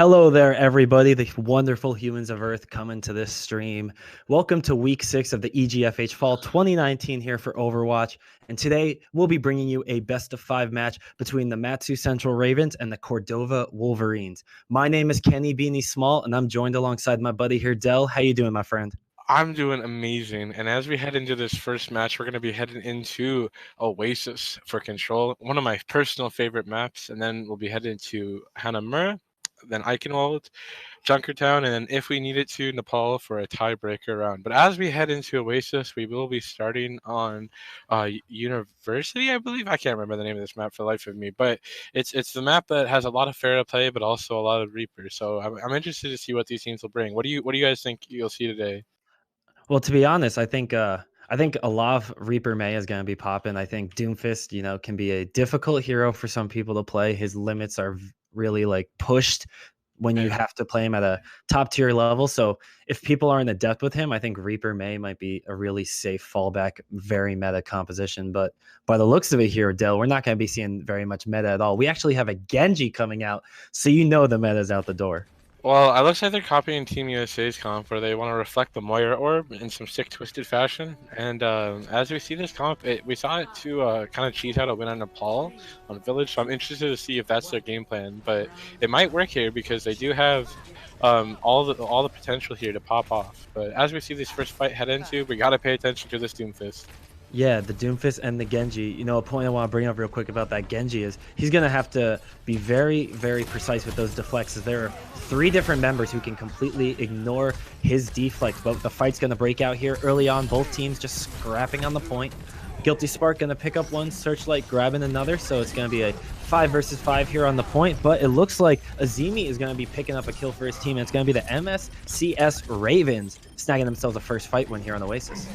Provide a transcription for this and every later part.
Hello there, everybody, the wonderful humans of Earth coming to this stream. Welcome to week 6 of the EGFH Fall 2019 here for Overwatch. And today we'll be bringing you a best of 5 match between the Matsu Central Ravens and the Cordova Wolverines. My name is Kenny Beanie Small, and I'm joined alongside my buddy here, Dell. How you doing, my friend? I'm doing amazing. And as we head into this first match, we're going to be heading into Oasis for Control, one of my personal favorite maps. And then we'll be heading to Hanamura, then Eichenwald, Junkertown, and then if we needed to, Nepal for a tiebreaker round. But as we head into Oasis, we will be starting on University, I believe. I can't remember the name of this map for the life of me, but it's the map that has a lot of fair to play, but also a lot of Reapers. So I'm interested to see what these teams will bring. What do you guys think you'll see today? Well, to be honest, I think a lot of Reaper May is going to be popping. I think Doomfist, can be a difficult hero for some people to play. His limits are really pushed when you have to play him at a top tier level. So if people aren't adept with him, I think Reaper May might be a really safe fallback, very meta composition. But by the looks of it here, Dell, we're not going to be seeing very much meta at all. We actually have a Genji coming out, so the meta's out the door. Well, it looks like they're copying Team USA's comp, where they want to reflect the Moira orb in some sick, twisted fashion. And as we see this comp, we saw it to kind of cheat out a win on Nepal on Village. So I'm interested to see if that's their game plan. But it might work here because they do have all the potential here to pop off. But as we see this first fight head into, we got to pay attention to this Doomfist. Yeah, the Doomfist and the Genji. A point I want to bring up real quick about that Genji is he's going to have to be very, very precise with those deflects. There are 3 different members who can completely ignore his deflects, but the fight's going to break out here early on. Both teams just scrapping on the point. Guilty Spark going to pick up one, Searchlight grabbing another, so it's going to be a 5 versus 5 here on the point, but it looks like Azimi is going to be picking up a kill for his team, and it's going to be the MSCS Ravens snagging themselves a first fight win here on Oasis.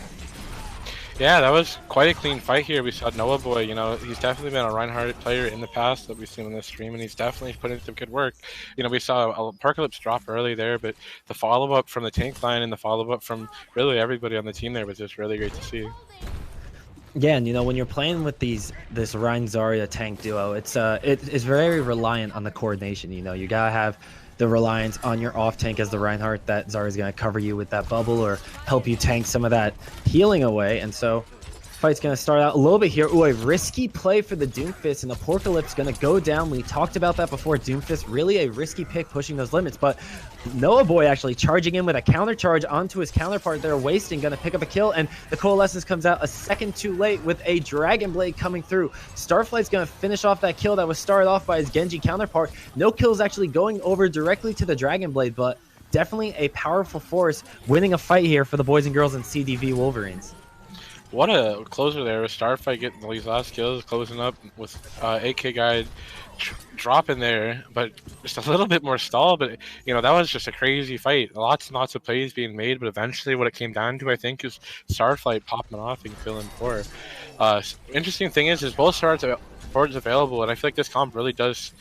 Yeah, that was quite a clean fight here. We saw Noah Boy, he's definitely been a Reinhardt player in the past that we've seen on this stream, and he's definitely put in some good work. We saw a Apocalypse drop early there, but the follow-up from the tank line and the follow-up from really everybody on the team there was just really great to see. Yeah, and when you're playing with this Rein Zarya tank duo, it's very reliant on the coordination. You gotta have the reliance on your off tank as the Reinhardt that Zarya's gonna cover you with that bubble or help you tank some of that healing away. And so fight's gonna start out a little bit here. Ooh, a risky play for the Doomfist, and Apocalypse gonna go down. We talked about that before. Doomfist really a risky pick pushing those limits, but Noah Boy actually charging in with a counter charge onto his counterpart there, wasting, gonna pick up a kill, and the Coalescence comes out a second too late with a Dragon Blade coming through. Starflight's gonna finish off that kill that was started off by his Genji counterpart. No kills actually going over directly to the Dragon Blade, but definitely a powerful force winning a fight here for the boys and girls in CDV Wolverines. What a closer there with Starfight getting these last kills, closing up with AK Guide dropping there, but just a little bit more stall. But, that was just a crazy fight. Lots and lots of plays being made, but eventually what it came down to, I think, is Starflight popping off and killing 4. Interesting thing is both swords available, and I feel like this comp really does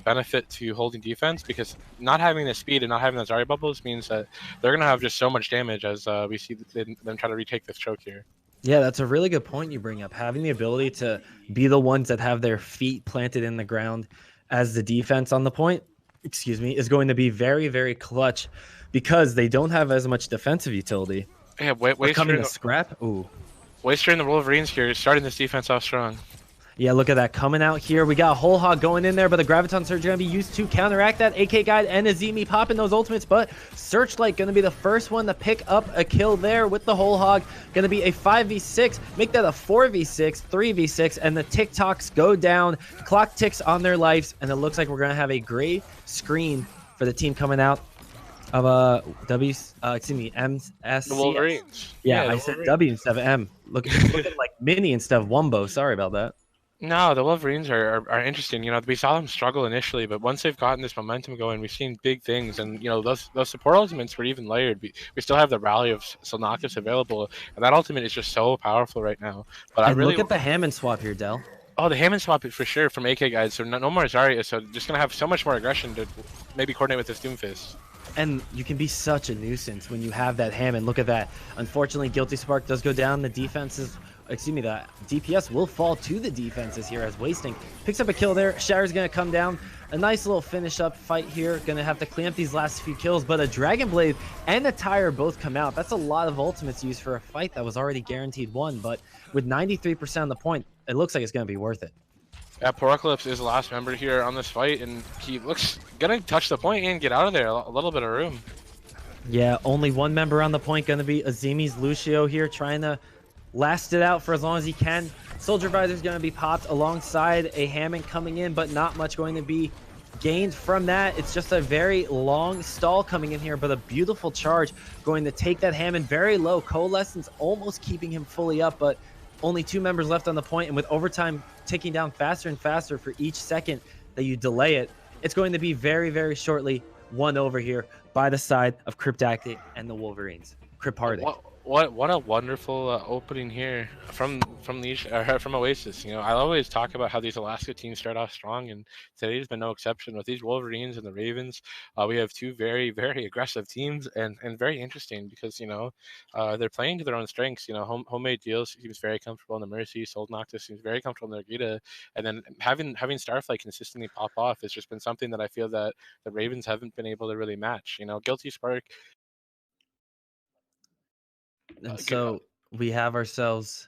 benefit to holding defense, because not having the speed and not having the Zarya bubbles means that they're going to have just so much damage as we see them try to retake this choke here. Yeah, that's a really good point you bring up. Having the ability to be the ones that have their feet planted in the ground as the defense on the point, is going to be very, very clutch, because they don't have as much defensive utility. Yeah, Waster to scrap. Ooh, Waster and the Wolverines here starting this defense off strong. Yeah, look at that coming out here. We got Whole Hog going in there, but the Graviton Surge going to be used to counteract that. AK Guide and Azimi popping those ultimates, but Searchlight going to be the first one to pick up a kill there with the Whole Hog. Going to be a 5v6, make that a 4v6, 3v6, and the TikToks go down. Clock ticks on their lives, and it looks like we're going to have a gray screen for the team coming out of MSCS. The Wolverines. Yeah, I said W instead of M. Looking like Mini instead of Wumbo. Sorry about that. No, the Wolverines are interesting. We saw them struggle initially, but once they've gotten this momentum going, we've seen big things. And, those support ultimates were even layered. We still have the rally of Solnakis available, and that ultimate is just so powerful right now. But I really look at the Hammond swap here, Dell. Oh, the Hammond swap for sure from AK Guide. So no more Zarya, so just going to have so much more aggression to maybe coordinate with this Doomfist. And you can be such a nuisance when you have that Hammond. Look at that. Unfortunately, Guilty Spark does go down. The defenses the DPS will fall to the defenses here as Wasting picks up a kill there. Shatter's going to come down. a nice little finish up fight here. Gonna have to clean up these last few kills, but a Dragon Blade and a Tire both come out. That's a lot of ultimates used for a fight that was already guaranteed one, but with 93% on the point, it looks like it's gonna be worth it. Yeah, Porcalypse is the last member here on this fight, and he looks gonna touch the point and get out of there. A little bit of room. Yeah, only one member on the point, gonna be Azimi's Lucio here, trying to last it out for as long as he can. Soldier Visor's going to be popped alongside a Hammond coming in, but not much going to be gained from that. It's just a very long stall coming in here, but a beautiful charge going to take that Hammond very low. Coalescence almost keeping him fully up, but only 2 members left on the point, and with overtime ticking down faster and faster for each second that you delay it, it's going to be very, very shortly won over here by the side of Cryptactic and the Wolverines. Cryptardic. What a wonderful opening here from Oasis. You know, I always talk about how these Alaska teams start off strong, and today's been no exception. With these Wolverines and the Ravens, we have 2 very, very aggressive teams, and very interesting because, you know, they're playing to their own strengths. You know, Homemade Deals seems very comfortable in the Mercy. Sold Noctis seems very comfortable in the Gita, and then having Starflight consistently pop off has just been something that I feel that the Ravens haven't been able to really match. You know, Guilty Spark. And so we have ourselves.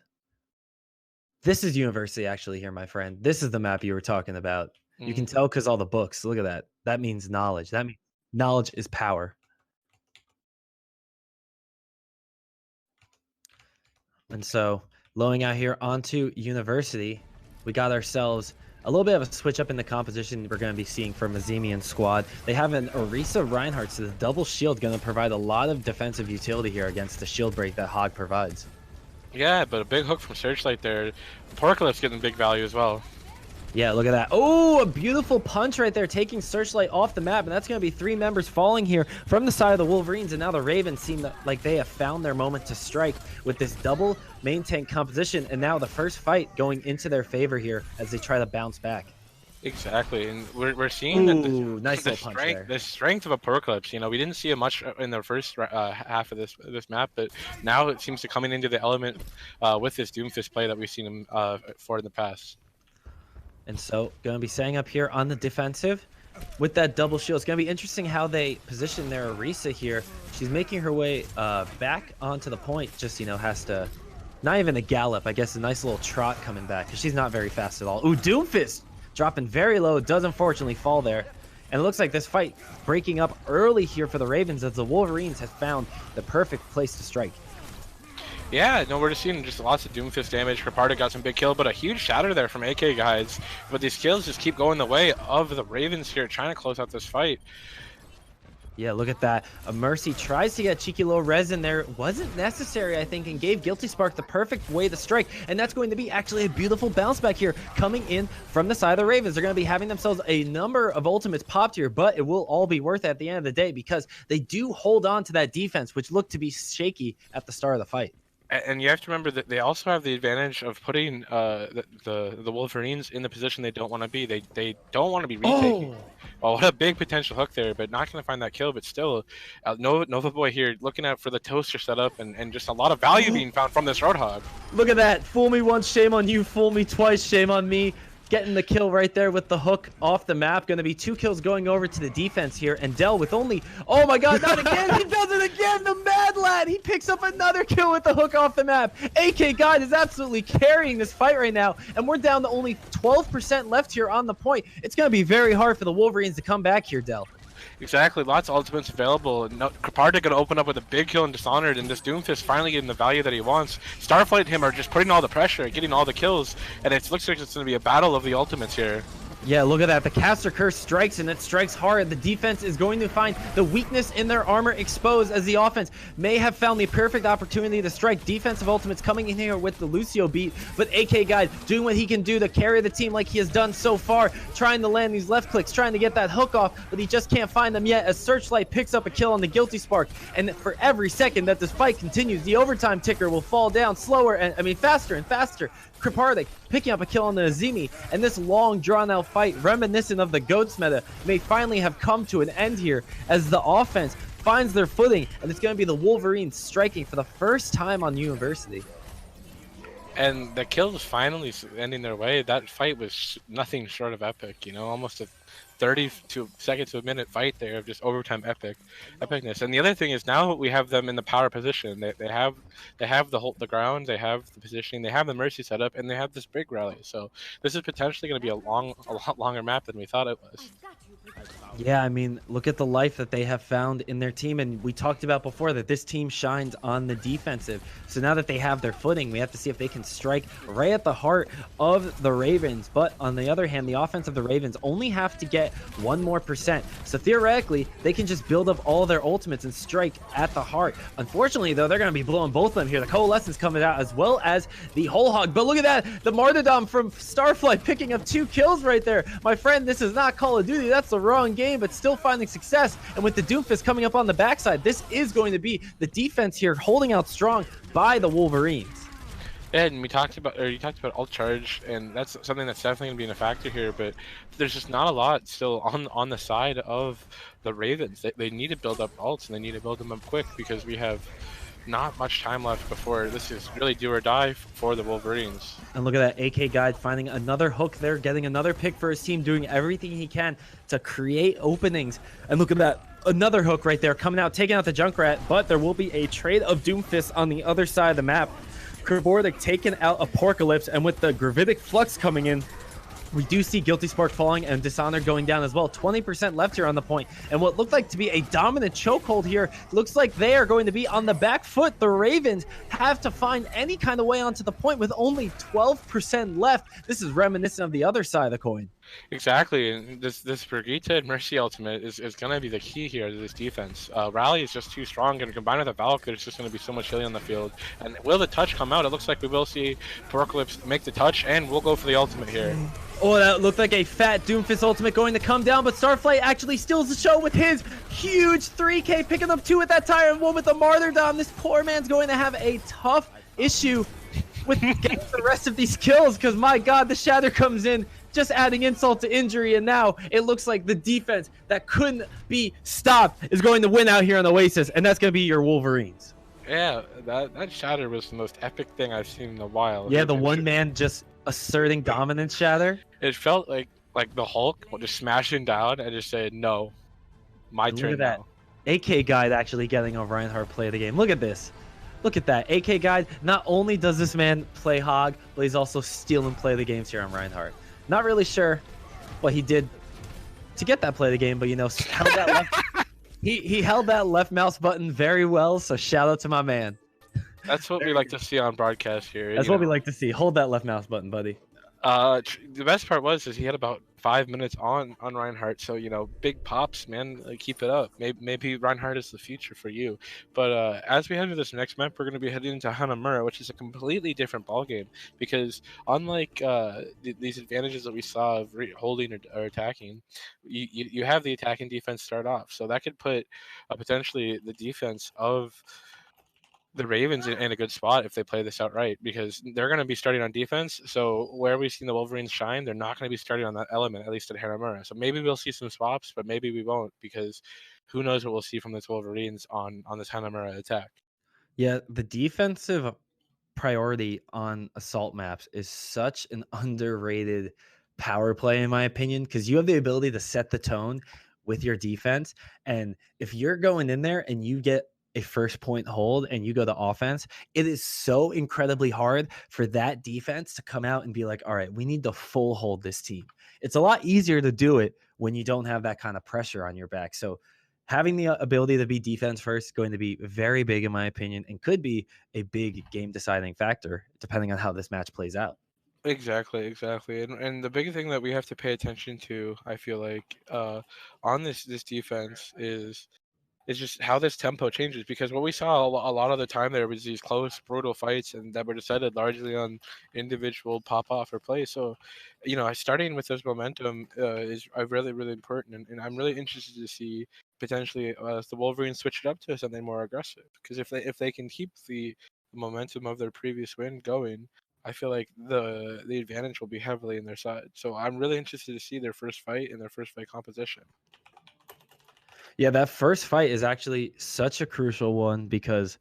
This is University actually here, my friend. This is the map you were talking about. You can tell because all the books. Look at that. That means knowledge. That means knowledge is power. And so lowing out here onto University, we got ourselves a little bit of a switch up in the composition we're going to be seeing from Azimian squad. They have an Orisa Reinhardt, so the double shield going to provide a lot of defensive utility here against the shield break that Hog provides. Yeah, but a big hook from Searchlight there. Porcalypse getting big value as well. Yeah, look at that. Oh, a beautiful punch right there, taking Searchlight off the map, and that's going to be 3 members falling here from the side of the Wolverines, and now the Ravens seem like they have found their moment to strike with this double main tank composition, and now the first fight going into their favor here as they try to bounce back. Exactly, and we're seeing that the strength of a Porcalypse. You know, we didn't see it much in the first half of this map, but now it seems to coming into the element with this Doomfist play that we've seen him for in the past. And so, going to be setting up here on the defensive with that double shield. It's going to be interesting how they position their Orisa here. She's making her way back onto the point. Just, you know, has to, not even a gallop, I guess a nice little trot coming back because she's not very fast at all. Ooh, Doomfist dropping very low. Does unfortunately fall there. And it looks like this fight breaking up early here for the Ravens as the Wolverines have found the perfect place to strike. Yeah, no, we're just seeing just lots of Doomfist damage. Cryptardic got some big kill, but a huge shatter there from AK guys. But these kills just keep going the way of the Ravens here, trying to close out this fight. Yeah, look at that. A Mercy tries to get cheeky low res in there. Wasn't necessary, I think, and gave Guilty Spark the perfect way to strike. And that's going to be actually a beautiful bounce back here coming in from the side of the Ravens. They're going to be having themselves a number of ultimates popped here, but it will all be worth it at the end of the day because they do hold on to that defense, which looked to be shaky at the start of the fight. And you have to remember that they also have the advantage of putting the Wolverines in the position they don't want to be. They don't want to be retaking. Oh, what a big potential hook there, but not going to find that kill. But still, Nova Boy here looking out for the toaster setup and just a lot of value being found from this Roadhog. Look at that. Fool me once, shame on you. Fool me twice, shame on me. Getting the kill right there with the hook off the map. Going to be 2 kills going over to the defense here. And Dell with only... Oh my god, not again! He does it again! The Mad Lad! He picks up another kill with the hook off the map. AK God is absolutely carrying this fight right now. And we're down to only 12% left here on the point. It's going to be very hard for the Wolverines to come back here, Dell. Exactly, lots of ultimates available. Cryptardic gonna open up with a big kill and Dishonored, and this Doomfist finally getting the value that he wants. Starflight and him are just putting all the pressure, getting all the kills, and it looks like it's gonna be a battle of the ultimates here. Yeah, look at that. The Caster Curse strikes, and it strikes hard. The defense is going to find the weakness in their armor exposed as the offense may have found the perfect opportunity to strike. Defensive ultimates coming in here with the Lucio beat, but AK Guide doing what he can do to carry the team like he has done so far, trying to land these left clicks, trying to get that hook off, but he just can't find them yet as Searchlight picks up a kill on the Guilty Spark. And for every second that this fight continues, the overtime ticker will fall down slower, and faster and faster. Cryptardic picking up a kill on the Azimi, and this long drawn-out fight, reminiscent of the Goats meta, may finally have come to an end here as the offense finds their footing, and it's going to be the Wolverines striking for the first time on University. And the kills finally ending their way. That fight was nothing short of epic. Almost a 30 seconds to a minute fight there of just overtime epicness. And the other thing is now we have them in the power position. They have the ground, they have the positioning, they have the mercy set up, and they have this big rally. So this is potentially going to be a lot longer map than we thought it was. Yeah, I mean, look at the life that they have found in their team. And we talked about before that this team shines on the defensive. So now that they have their footing, we have to see if they can strike right at the heart of the Ravens. But on the other hand, the offense of the Ravens only have to get 1 more percent. So theoretically, they can just build up all their ultimates and strike at the heart. Unfortunately, though, they're going to be blowing both of them here. The Coalescence coming out as well as the Whole Hog. But look at that. The Martyrdom from Starflight picking up 2 kills right there. My friend, this is not Call of Duty. That's the wrong game, but still finding success. And with the Doomfist coming up on the backside, this is going to be the defense here holding out strong by the Wolverines. Yeah, and you talked about alt charge, and that's something that's definitely going to be a factor here. But there's just not a lot still on the side of the Ravens. They need to build up alts, and they need to build them up quick because we have not much time left before this is really do or die for the Wolverines. And look at that AK Guide finding another hook there, getting another pick for his team, doing everything he can to create openings. And look at that. Another hook right there coming out, taking out the Junkrat, but there will be a trade of Doomfist on the other side of the map. Kerbordic taking out Apocalypse, and with the Gravitic Flux coming in, we do see Guilty Spark falling and Dishonored going down as well. 20% left here on the point. And what looked like to be a dominant chokehold here looks like they are going to be on the back foot. The Ravens have to find any kind of way onto the point with only 12% left. This is reminiscent of the other side of the coin. Exactly, and this Brigitte and Mercy ultimate is going to be the key here to this defense. Rally is just too strong, and combined with the Valk, there's just going to be so much healing on the field. And will the touch come out? It looks like we will see Apocalypse make the touch, and we'll go for the ultimate here. Oh, that looked like a fat Doomfist ultimate going to come down, but Starflight actually steals the show with his huge 3K, picking up 2 at that time, and 1 with the Martyrdom. This poor man's going to have a tough issue with getting the rest of these kills, because my god, the Shatter comes in, just adding insult to injury, and now it looks like the defense that couldn't be stopped is going to win out here on Oasis, and that's going to be your Wolverines. Yeah, that Shatter was the most epic thing I've seen in a while. Yeah, the one man just asserting dominance Shatter. It felt like the Hulk just smashing down and just saying, no, my turn. Look at that. Now. AK Guide actually getting a Reinhardt play of the game. Look at this. Look at that. AK Guide, not only does this man play Hog, but he's also steal and play the games here on Reinhardt. Not really sure what he did to get that play of the game, but held that left, he held that left mouse button very well, so shout out to my man. That's what we like to see on broadcast here. That's what we like to see. Hold that left mouse button, buddy. The best part is he had about 5 minutes on Reinhardt, so big pops, man. Keep it up. Maybe Reinhardt is the future for you. But as we head into this next map, we're going to be heading into Hanamura, which is a completely different ballgame because unlike these advantages that we saw of holding or attacking, you have the attack and defense start off, so that could put potentially the defense of the Ravens in a good spot if they play this out right, because they're going to be starting on defense. So where we've seen the Wolverines shine, they're not going to be starting on that element, at least at Hanamura. So maybe we'll see some swaps, but maybe we won't, because who knows what we'll see from this Wolverines on this Hanamura attack. Yeah, the defensive priority on assault maps is such an underrated power play, in my opinion, because you have the ability to set the tone with your defense. And if you're going in there and you get a first point hold and you go to offense, it is so incredibly hard for that defense to come out and be like, all right, we need to full hold this team. It's a lot easier to do it when you don't have that kind of pressure on your back. So having the ability to be defense first is going to be very big, in my opinion, and could be a big game deciding factor depending on how this match plays out. Exactly. And the big thing that we have to pay attention to, I feel like, on this defense is just how this tempo changes, because what we saw a lot of the time there was these close, brutal fights, and that were decided largely on individual pop-off or play. So, starting with this momentum is really, really important, and I'm really interested to see potentially the Wolverines switch it up to something more aggressive, because if they can keep the momentum of their previous win going, I feel like the advantage will be heavily in their side. So I'm really interested to see their first fight and their first fight composition. Yeah, that first fight is actually such a crucial one because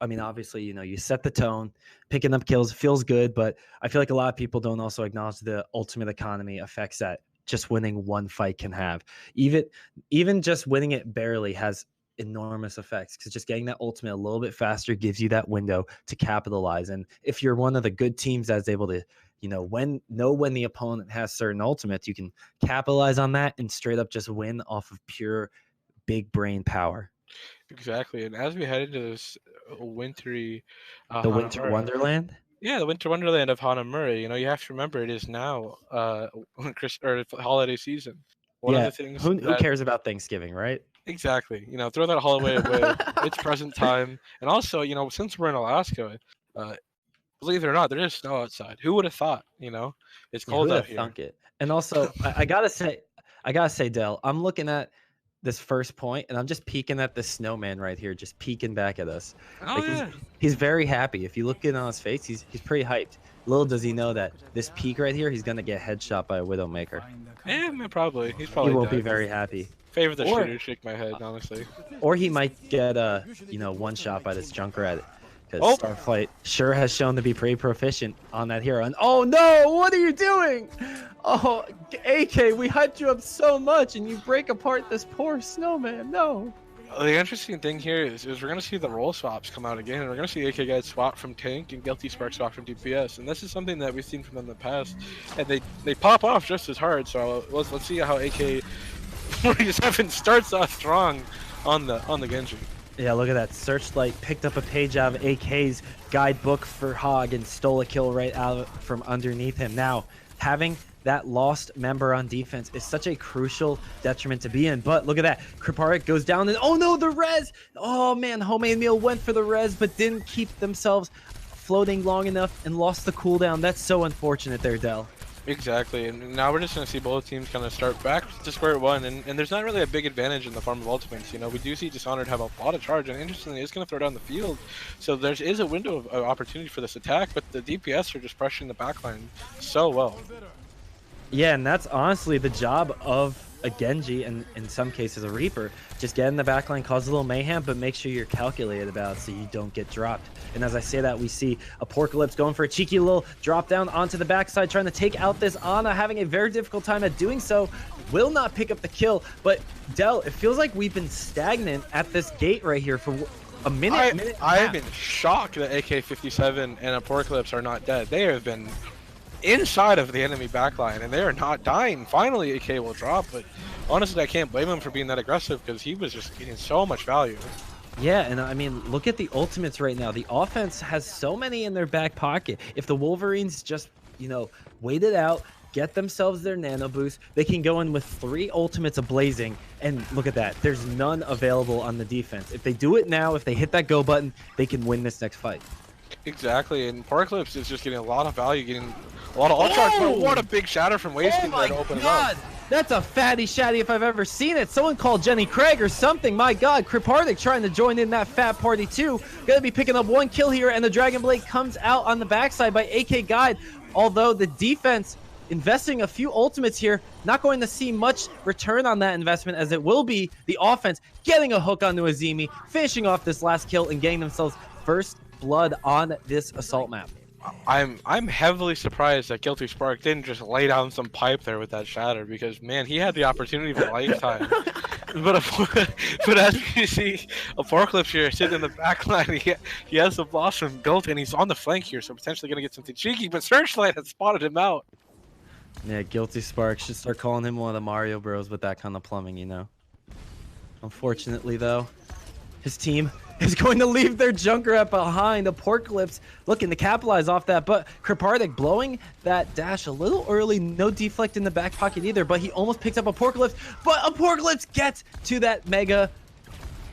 I mean, obviously, you set the tone, picking up kills feels good, but I feel like a lot of people don't also acknowledge the ultimate economy effects that just winning one fight can have. Even even just winning it barely has enormous effects because just getting that ultimate a little bit faster gives you that window to capitalize. And if you're one of the good teams that's able to, when the opponent has certain ultimates, you can capitalize on that and straight up just win off of pure big brain power. Exactly. And as we head into this wintry The Winter Hanamura, Wonderland. yeah, the winter wonderland of Hanamura, you have to remember it is now holiday season. One of Yeah, the things who that cares about Thanksgiving, right? exactly, throw that holiday away. It's present time, and also, since we're in Alaska, uh, believe it or not, there is snow outside. Who would have thought? It's Yeah, who cold would out have here. thunk it? And also, I gotta say, Dell, I'm looking at this first point, and I'm just peeking at the snowman right here, just peeking back at us. Oh Like he's yeah, he's very happy. If you look in on his face, he's pretty hyped. Little does he know that this peak right here, he's gonna get headshot by a Widowmaker. yeah, man, probably. He's He probably will be dead. very happy. Favor the Or shooter. Shake my head, honestly. or he might get one shot by this Junkrat. Because Oh, Starflight sure has shown to be pretty proficient on that hero. And oh no, what are you doing? Oh, AK, we hyped you up so much, and you break apart this poor snowman. No. the interesting thing here is we're gonna see the role swaps come out again. We're gonna see AK Guide swap from tank and Guilty Spark swap from DPS, and this is something that we've seen from them in the past, and they pop off just as hard. So let's see how AK 47 starts off strong on the Genji. Yeah, look at that. Searchlight picked up a page out of AK's guidebook for Hog and stole a kill right out from underneath him. Now, having that lost member on defense is such a crucial detriment to be in. But look at that. Kriparik goes down and oh no, the res! Oh man, Homemade Meal went for the res but didn't keep themselves floating long enough and lost the cooldown. That's so unfortunate there, Dell. Exactly, and now we're just going to see both teams kind of start back to square one, and there's not really a big advantage in the form of ultimates. We do see Dishonored have a lot of charge, and interestingly, it's going to throw down the field, so there is a window of opportunity for this attack, but the DPS are just pressuring the backline so well. Yeah, and that's honestly the job of a Genji and in some cases a Reaper. Just get in the backline, cause a little mayhem, but make sure you're calculated about it so you don't get dropped. And as I say that, we see Apocalypse going for a cheeky little drop down onto the backside, trying to take out this Ana, having a very difficult time at doing so. Will not pick up the kill, but Dell, it feels like we've been stagnant at this gate right here for a minute. I've been shocked that AK-57 and Apocalypse are not dead. They have been inside of the enemy backline, and they are not dying. Finally, AK will drop, but honestly, I can't blame him for being that aggressive because he was just getting so much value. Yeah, and I mean, look at the ultimates right now. The offense has so many in their back pocket. If the Wolverines just, wait it out, get themselves their nano boost, they can go in with 3 ultimates ablazing, and look at that. There's none available on the defense. If they do it now, if they hit that go button, they can win this next fight. Exactly, and Apocalypse is just getting a lot of value, getting a lot of ult charge, but what a big shatter from Wasting there to open it up. That's a fatty shatty if I've ever seen it. Someone called Jenny Craig or something. My God, Kripardik trying to join in that fat party too. Gonna be picking up 1 kill here, and the Dragon Blade comes out on the backside by AK Guide. Although the defense investing a few ultimates here, not going to see much return on that investment, as it will be the offense getting a hook onto Azimi, finishing off this last kill and getting themselves first blood on this assault map. I'm heavily surprised that Guilty Spark didn't just lay down some pipe there with that shatter, because man, he had the opportunity of a lifetime. but as you see, Apocalypse here sitting in the back line, he has the Blossom built, and he's on the flank here, so potentially going to get something cheeky, but Searchlight has spotted him out. Yeah, Guilty Spark should start calling him one of the Mario Bros with that kind of plumbing, Unfortunately, though, his team is going to leave their Junkrat behind. Apocalypse looking to capitalize off that, but Kripardik blowing that dash a little early. No deflect in the back pocket either, but he almost picks up Apocalypse, but Apocalypse gets to that Mega.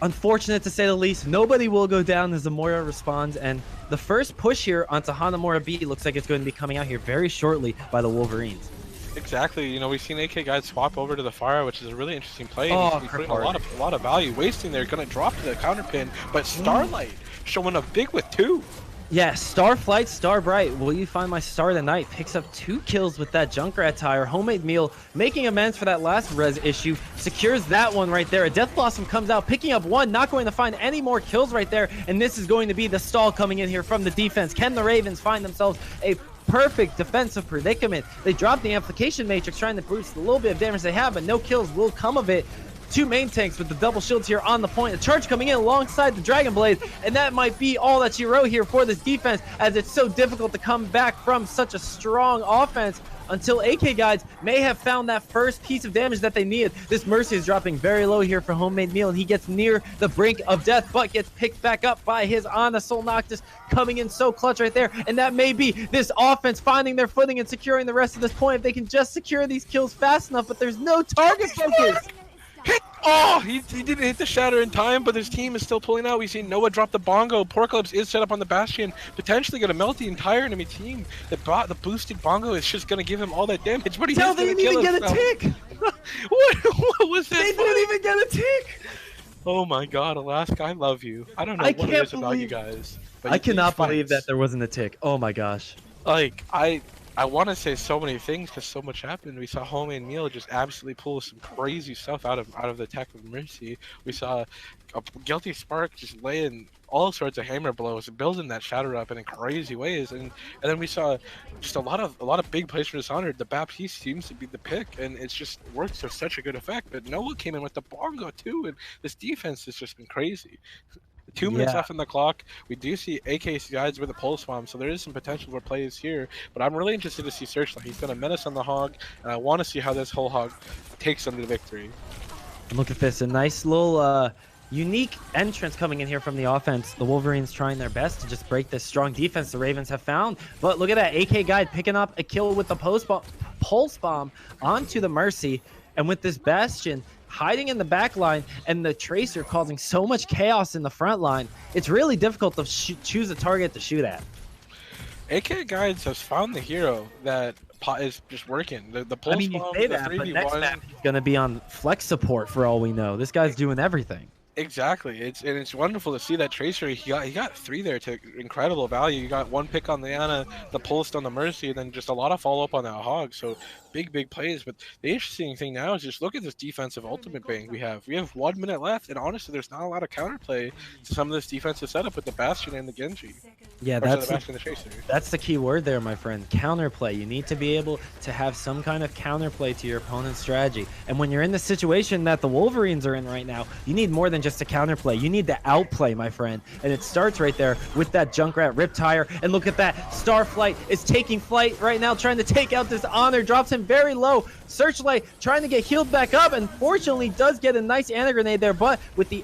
Unfortunate to say the least. Nobody will go down as Zamora responds, and the first push here onto Hanamura B looks like it's going to be coming out here very shortly by the Wolverines. Exactly. We've seen AK Guide swap over to the Fire, which is a really interesting play. Oh, he's putting a lot of value. Wasting there, going to drop to the counter pin, but Starlight showing up big with 2. Yeah, Starflight, Starbright, will you find my star tonight? Picks up 2 kills with that Junkrat tire. Homemade meal, making amends for that last res issue. Secures that one right there. A Death Blossom comes out, picking up 1. Not going to find any more kills right there. And this is going to be the stall coming in here from the defense. Can the Ravens find themselves a perfect defensive predicament? They drop the Amplification Matrix, trying to boost a little bit of damage they have, but no kills will come of it. 2 main tanks with the double shields here on the point. A charge coming in alongside the Dragon Blade, and that might be all that you wrote here for this defense, as it's so difficult to come back from such a strong offense until AK Guides may have found that first piece of damage that they needed. This Mercy is dropping very low here for Homemade Meal, and he gets near the brink of death, but gets picked back up by his Ana Soul Noctis, coming in so clutch right there. And that may be this offense finding their footing and securing the rest of this point if they can just secure these kills fast enough, but there's no target focus. Oh, he didn't hit the shatter in time, but his team is still pulling out. We see Noah drop the bongo. Porcalypse is set up on the Bastion, potentially going to melt the entire enemy team. The boosted bongo is just going to give him all that damage, but he They didn't even get a tick. what was that? They didn't even get a tick. Oh my god, Alaska, I love you. I don't know what it is about you guys. I cannot believe that there wasn't a tick. Oh my gosh. Like, I want to say so many things because so much happened. We saw Homemade Meal just absolutely pull some crazy stuff out of the attack of Mercy. We saw a Guilty Spark just laying all sorts of hammer blows and building that shatter up in crazy ways, and then we saw just a lot of big plays for Dishonored. The Baptiste seems to be the pick, and it's just worked to such a good effect. But Noah came in with the bongo too, and this defense has just been crazy. 2 minutes left on the clock. We do see AK Guides with a pulse bomb, so there is some potential for plays here. But I'm really interested to see Searchlight. He's going to menace on the Hog, and I want to see how this whole Hog takes them to victory. Look at this, a nice little unique entrance coming in here from the offense. The Wolverines trying their best to just break this strong defense the Ravens have found. But look at that, AK Guide picking up a kill with the pulse bomb onto the Mercy, and with this Bastion hiding in the back line and the Tracer causing so much chaos in the front line, it's really difficult to choose a target to shoot at. AK Guides has found the hero that is just working. The pulse bomb, you say that, but next map he's going to be on flex support for all we know. This guy's doing everything. Exactly. It's wonderful to see that Tracer. He got 3 there to incredible value. You got 1 pick on the Ana, the pulse on the Mercy, and then just a lot of follow up on that Hog. So big plays. But the interesting thing now is just look at this defensive ultimate bank we have. We have 1 minute left, and honestly, there's not a lot of counterplay to some of this defensive setup with the Bastion and the Genji. Yeah, that's the key word there, my friend. Counterplay. You need to be able to have some kind of counterplay to your opponent's strategy. And when you're in the situation that the Wolverines are in right now, you need more than just a counterplay. You need to outplay, my friend. And it starts right there with that Junkrat Rip Tire. And look at that. Starflight is taking flight right now, trying to take out this Honor. Drops him very low. Searchlight trying to get healed back up. Unfortunately, does get a nice Ana Grenade there. But with the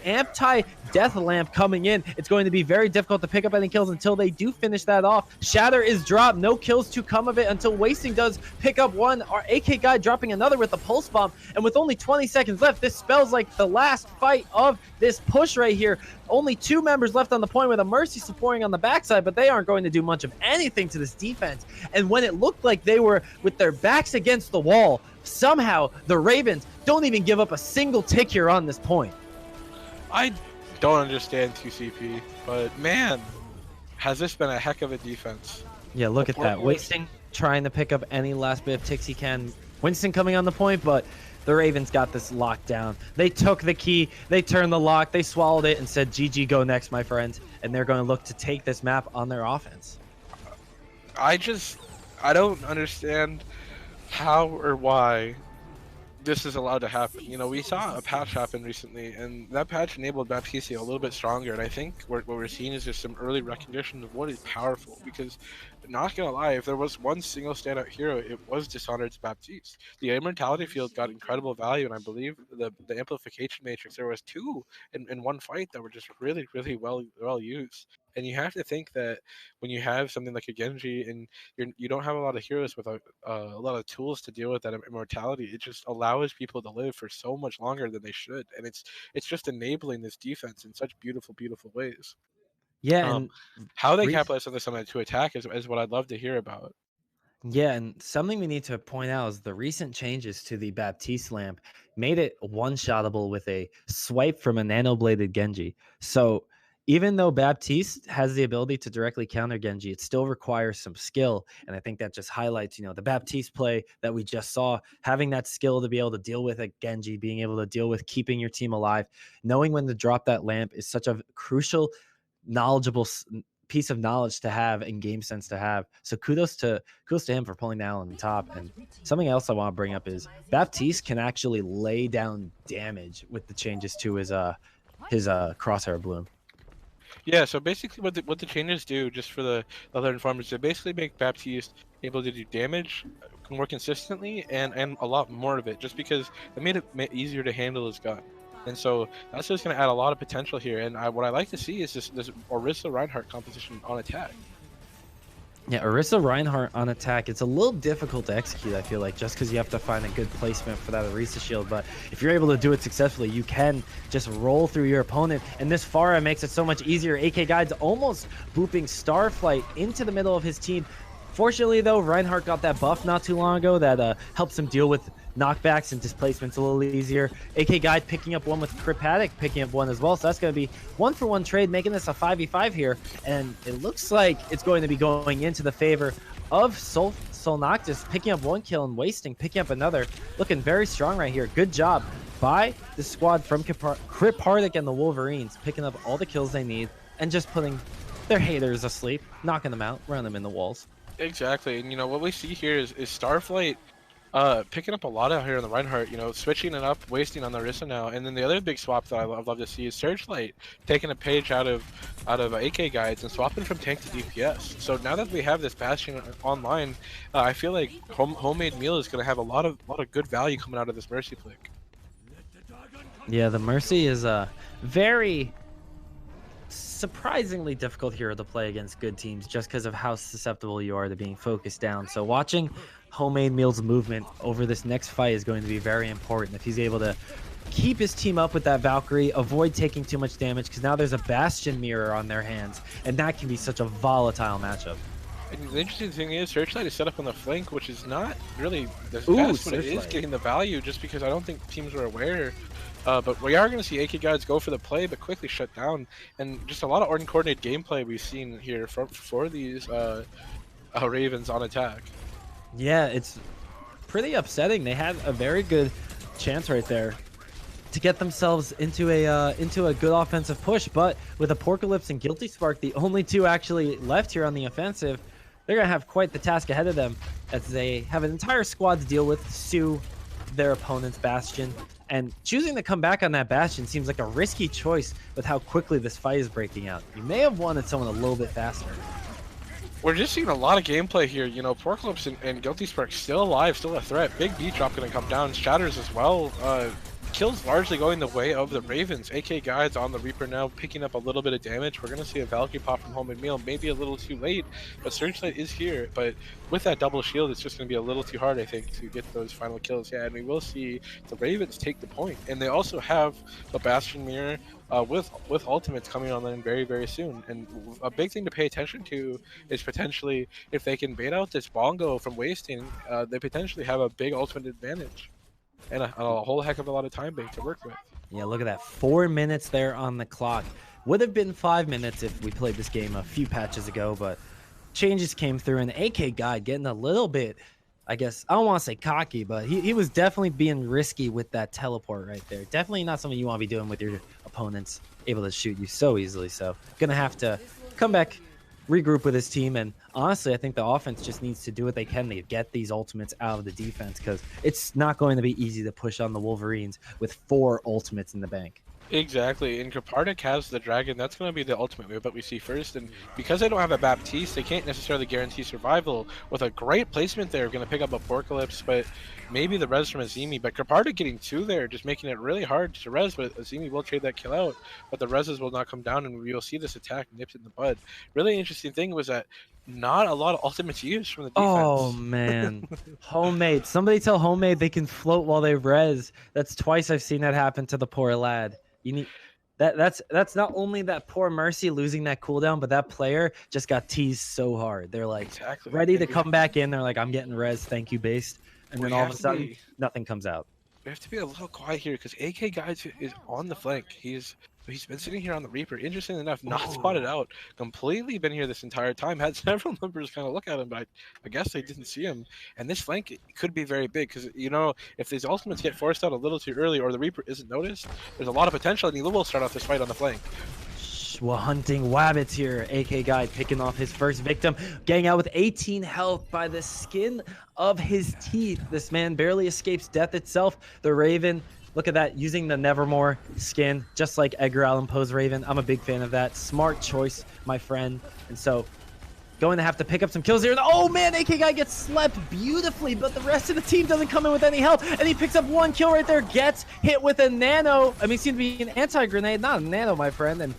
Death Lamp coming in, it's going to be very difficult to pick up any kills until they do finish that off. Shatter is dropped. No kills to come of it until Wasting does pick up one. Our AK Guy dropping another with the Pulse Bomb. And with only 20 seconds left, this spells like the last fight of this push right here. Only 2 members left on the point with a Mercy supporting on the backside, but they aren't going to do much of anything to this defense. And when it looked like they were with their backs against the wall, somehow the Ravens don't even give up a single tick here on this point. I don't understand 2CP, but man, has this been a heck of a defense. Yeah, look at that. Wasting trying to pick up any last bit of ticks he can. Winston coming on the point, but the Ravens got this locked down. They took the key, they turned the lock, they swallowed it and said, GG, go next, my friend. And they're going to look to take this map on their offense. I don't understand how or why this is allowed to happen. You know, we saw a patch happen recently, and that patch enabled Baptiste a little bit stronger, and I think what we're seeing is just some early recognition of what is powerful, because not gonna lie, if there was one single standout hero, it was Dishonored's Baptiste. The Immortality Field got incredible value, and I believe the Amplification Matrix, there was 2 in one fight that were just really well used. And you have to think that when you have something like a Genji and you don't have a lot of heroes with a lot of tools to deal with that immortality, it just allows people to live for so much longer than they should, and it's just enabling this defense in such beautiful ways. Yeah, and how they capitalize on this to attack is what I'd love to hear about. Yeah, and something we need to point out is the recent changes to the Baptiste lamp made it one-shottable with a swipe from a nano-bladed Genji. So even though Baptiste has the ability to directly counter Genji, it still requires some skill. And I think that just highlights, the Baptiste play that we just saw, having that skill to be able to deal with a Genji, being able to deal with keeping your team alive, knowing when to drop that lamp is such a crucial, knowledgeable piece of knowledge to have and game sense to have. So kudos to him for pulling down on the top. And something else I want to bring up is Baptiste can actually lay down damage with the changes to his crosshair bloom. Yeah, so basically what the changes do, just for the other informers, they basically make Baptiste able to do damage more consistently and a lot more of it, just because it made it easier to handle his gun. And so that's just going to add a lot of potential here. And what I like to see is this Orisa Reinhardt composition on attack. Yeah, Orisa Reinhardt on attack, it's a little difficult to execute, I feel like, just because you have to find a good placement for that Orisa shield. But if you're able to do it successfully, you can just roll through your opponent. And this Pharah makes it so much easier. AK Guide's almost booping Starflight into the middle of his team. Fortunately, though, Reinhardt got that buff not too long ago that helps him deal with knockbacks and displacements a little easier. AK Guide picking up one with Kripatic picking up one as well. So that's going to be 1-for-1 trade, making this a 5v5 here. And it looks like it's going to be going into the favor of Sol Noctis, picking up one kill and wasting, picking up another. Looking very strong right here. Good job by the squad from Kripatic and the Wolverines, picking up all the kills they need and just putting their haters asleep, knocking them out, running them in the walls. Exactly, and what we see here is Starflight picking up a lot out here on the Reinhardt, switching it up, wasting on the Orisa now. And then the other big swap that I'd love to see is Searchlight taking a page out of AK Guides and swapping from tank to DPS. So now that we have this Bastion online, I feel like Homemade Meal is going to have a lot of good value coming out of this Mercy flick. Yeah, the Mercy is very surprisingly difficult hero to play against good teams just because of how susceptible you are to being focused down. So watching Homemade Meal's movement over this next fight is going to be very important. If he's able to keep his team up with that Valkyrie, avoid taking too much damage, because now there's a Bastion mirror on their hands, and that can be such a volatile matchup. And the interesting thing is, Searchlight is set up on the flank, which is not really the best, but it is getting the value just because I don't think teams are aware. But we are going to see AK Guides go for the play, but quickly shut down. And just a lot of uncoordinated gameplay we've seen here for these Ravens on attack. Yeah, it's pretty upsetting. They had a very good chance right there to get themselves into a good offensive push, but with Apocalypse and Guilty Spark, the only two actually left here on the offensive, they're going to have quite the task ahead of them as they have an entire squad to deal with, sue their opponent's Bastion. And choosing to come back on that Bastion seems like a risky choice with how quickly this fight is breaking out. You may have wanted someone a little bit faster. We're just seeing a lot of gameplay here. Apocalypse and Guilty Spark still alive, still a threat. Big B drop going to come down. Shatters as well. Kills largely going the way of the Ravens. AK Guides on the Reaper now, picking up a little bit of damage. We're going to see a Valkyrie pop from Homemade Meal, maybe a little too late, but Searchlight is here. But with that double shield, it's just going to be a little too hard, I think, to get those final kills. Yeah, and we will see the Ravens take the point. And they also have the Bastion Mirror with ultimates coming online very, very soon. And a big thing to pay attention to is potentially if they can bait out this Bongo from wasting, they potentially have a big ultimate advantage. And a whole heck of a lot of time bank to work with. Yeah, look at that. 4 minutes there on the clock. Would have been 5 minutes if we played this game a few patches ago, but changes came through, and AK Guide getting a little bit, I guess, I don't want to say cocky, but he was definitely being risky with that teleport right there. Definitely not something you want to be doing with your opponents able to shoot you so easily. So going to have to come back, regroup with his team, and honestly I think the offense just needs to do what they can to get these ultimates out of the defense, because it's not going to be easy to push on the Wolverines with 4 ultimates in the bank. Exactly, and Kripatic has the Dragon. That's going to be the ultimate move that we see first, and because they don't have a Baptiste, they can't necessarily guarantee survival. With a great placement there, going to pick up Apocalypse, but maybe the res from Azimi. But Kripatic getting 2 there, just making it really hard to res, but Azimi will trade that kill out, but the reses will not come down, and we will see this attack nipped in the bud. Really interesting thing was that not a lot of ultimates used from the defense. Oh man. Homemade, somebody tell Homemade they can float while they res. That's twice I've seen that happen to the poor lad. You need that's not only that poor Mercy losing that cooldown, but that player just got teased so hard. They're like ready to come back in. They're like, I'm getting res, thank you, based. And then all of a sudden nothing comes out. We have to be a little quiet here because AK Guides is on the flank. He's He's been sitting here on the Reaper. Interesting enough, not spotted out. Completely been here this entire time. Had several members kind of look at him, but I guess they didn't see him. And this flank could be very big because, you know, if these ultimates get forced out a little too early or the Reaper isn't noticed, there's a lot of potential, and he will start off this fight on the flank. We're hunting wabbits here. AK Guy picking off his first victim, getting out with 18 health by the skin of his teeth. This man barely escapes death itself. The Raven, look at that, using the Nevermore skin, just like Edgar Allan Poe's Raven. I'm a big fan of that. Smart choice, my friend. And so, going to have to pick up some kills here. And oh man, AK Guy gets slept beautifully, but the rest of the team doesn't come in with any help. And he picks up one kill right there, gets hit with a nano. I mean, seems to be an anti-grenade, not a nano, my friend. And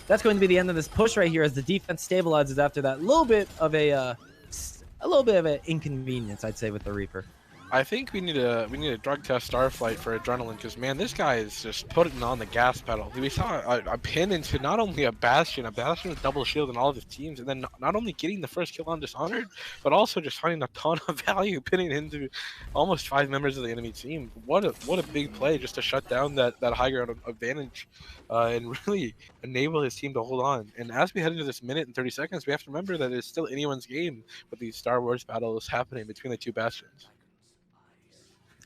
that's going to be the end of this push right here as the defense stabilizes after that little bit of an inconvenience, I'd say, with the Reaper. I think we need a drug test Starflight for adrenaline because, man, this guy is just putting on the gas pedal. We saw a pin into not only a Bastion with double shield and all of his teams, and then not only getting the first kill on Dishonored, but also just finding a ton of value pinning into almost 5 members of the enemy team. What a big play just to shut down that high ground advantage and really enable his team to hold on. And as we head into this minute and 30 seconds, we have to remember that it's still anyone's game with these Star Wars battles happening between the two Bastions.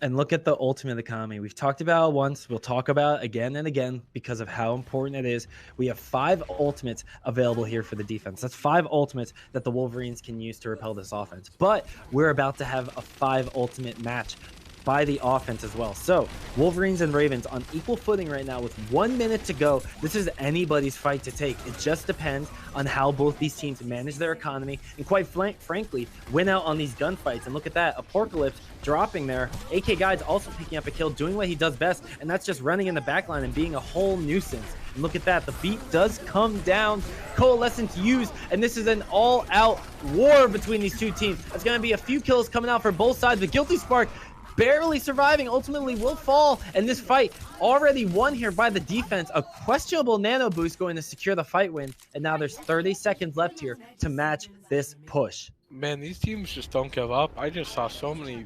And look at the ultimate economy. We've talked about it once. We'll talk about it again and again because of how important it is. We have 5 ultimates available here for the defense. That's 5 ultimates that the Wolverines can use to repel this offense. But we're about to have a 5 ultimate match by the offense as well. So Wolverines and Ravens on equal footing right now with 1 minute to go. This is anybody's fight to take. It just depends on how both these teams manage their economy and, quite frankly, win out on these gunfights. And look at that, Apocalypse dropping there. AK Guide's also picking up a kill, doing what he does best, and that's just running in the backline and being a whole nuisance. And look at that, the beat does come down. Coalescence used, and this is an all-out war between these two teams. There's going to be a few kills coming out for both sides. The Guilty Spark barely surviving, ultimately will fall, and this fight already won here by the defense. A questionable nano boost going to secure the fight win, and now there's 30 seconds left here to match this push. Man, these teams just don't give up. I just saw so many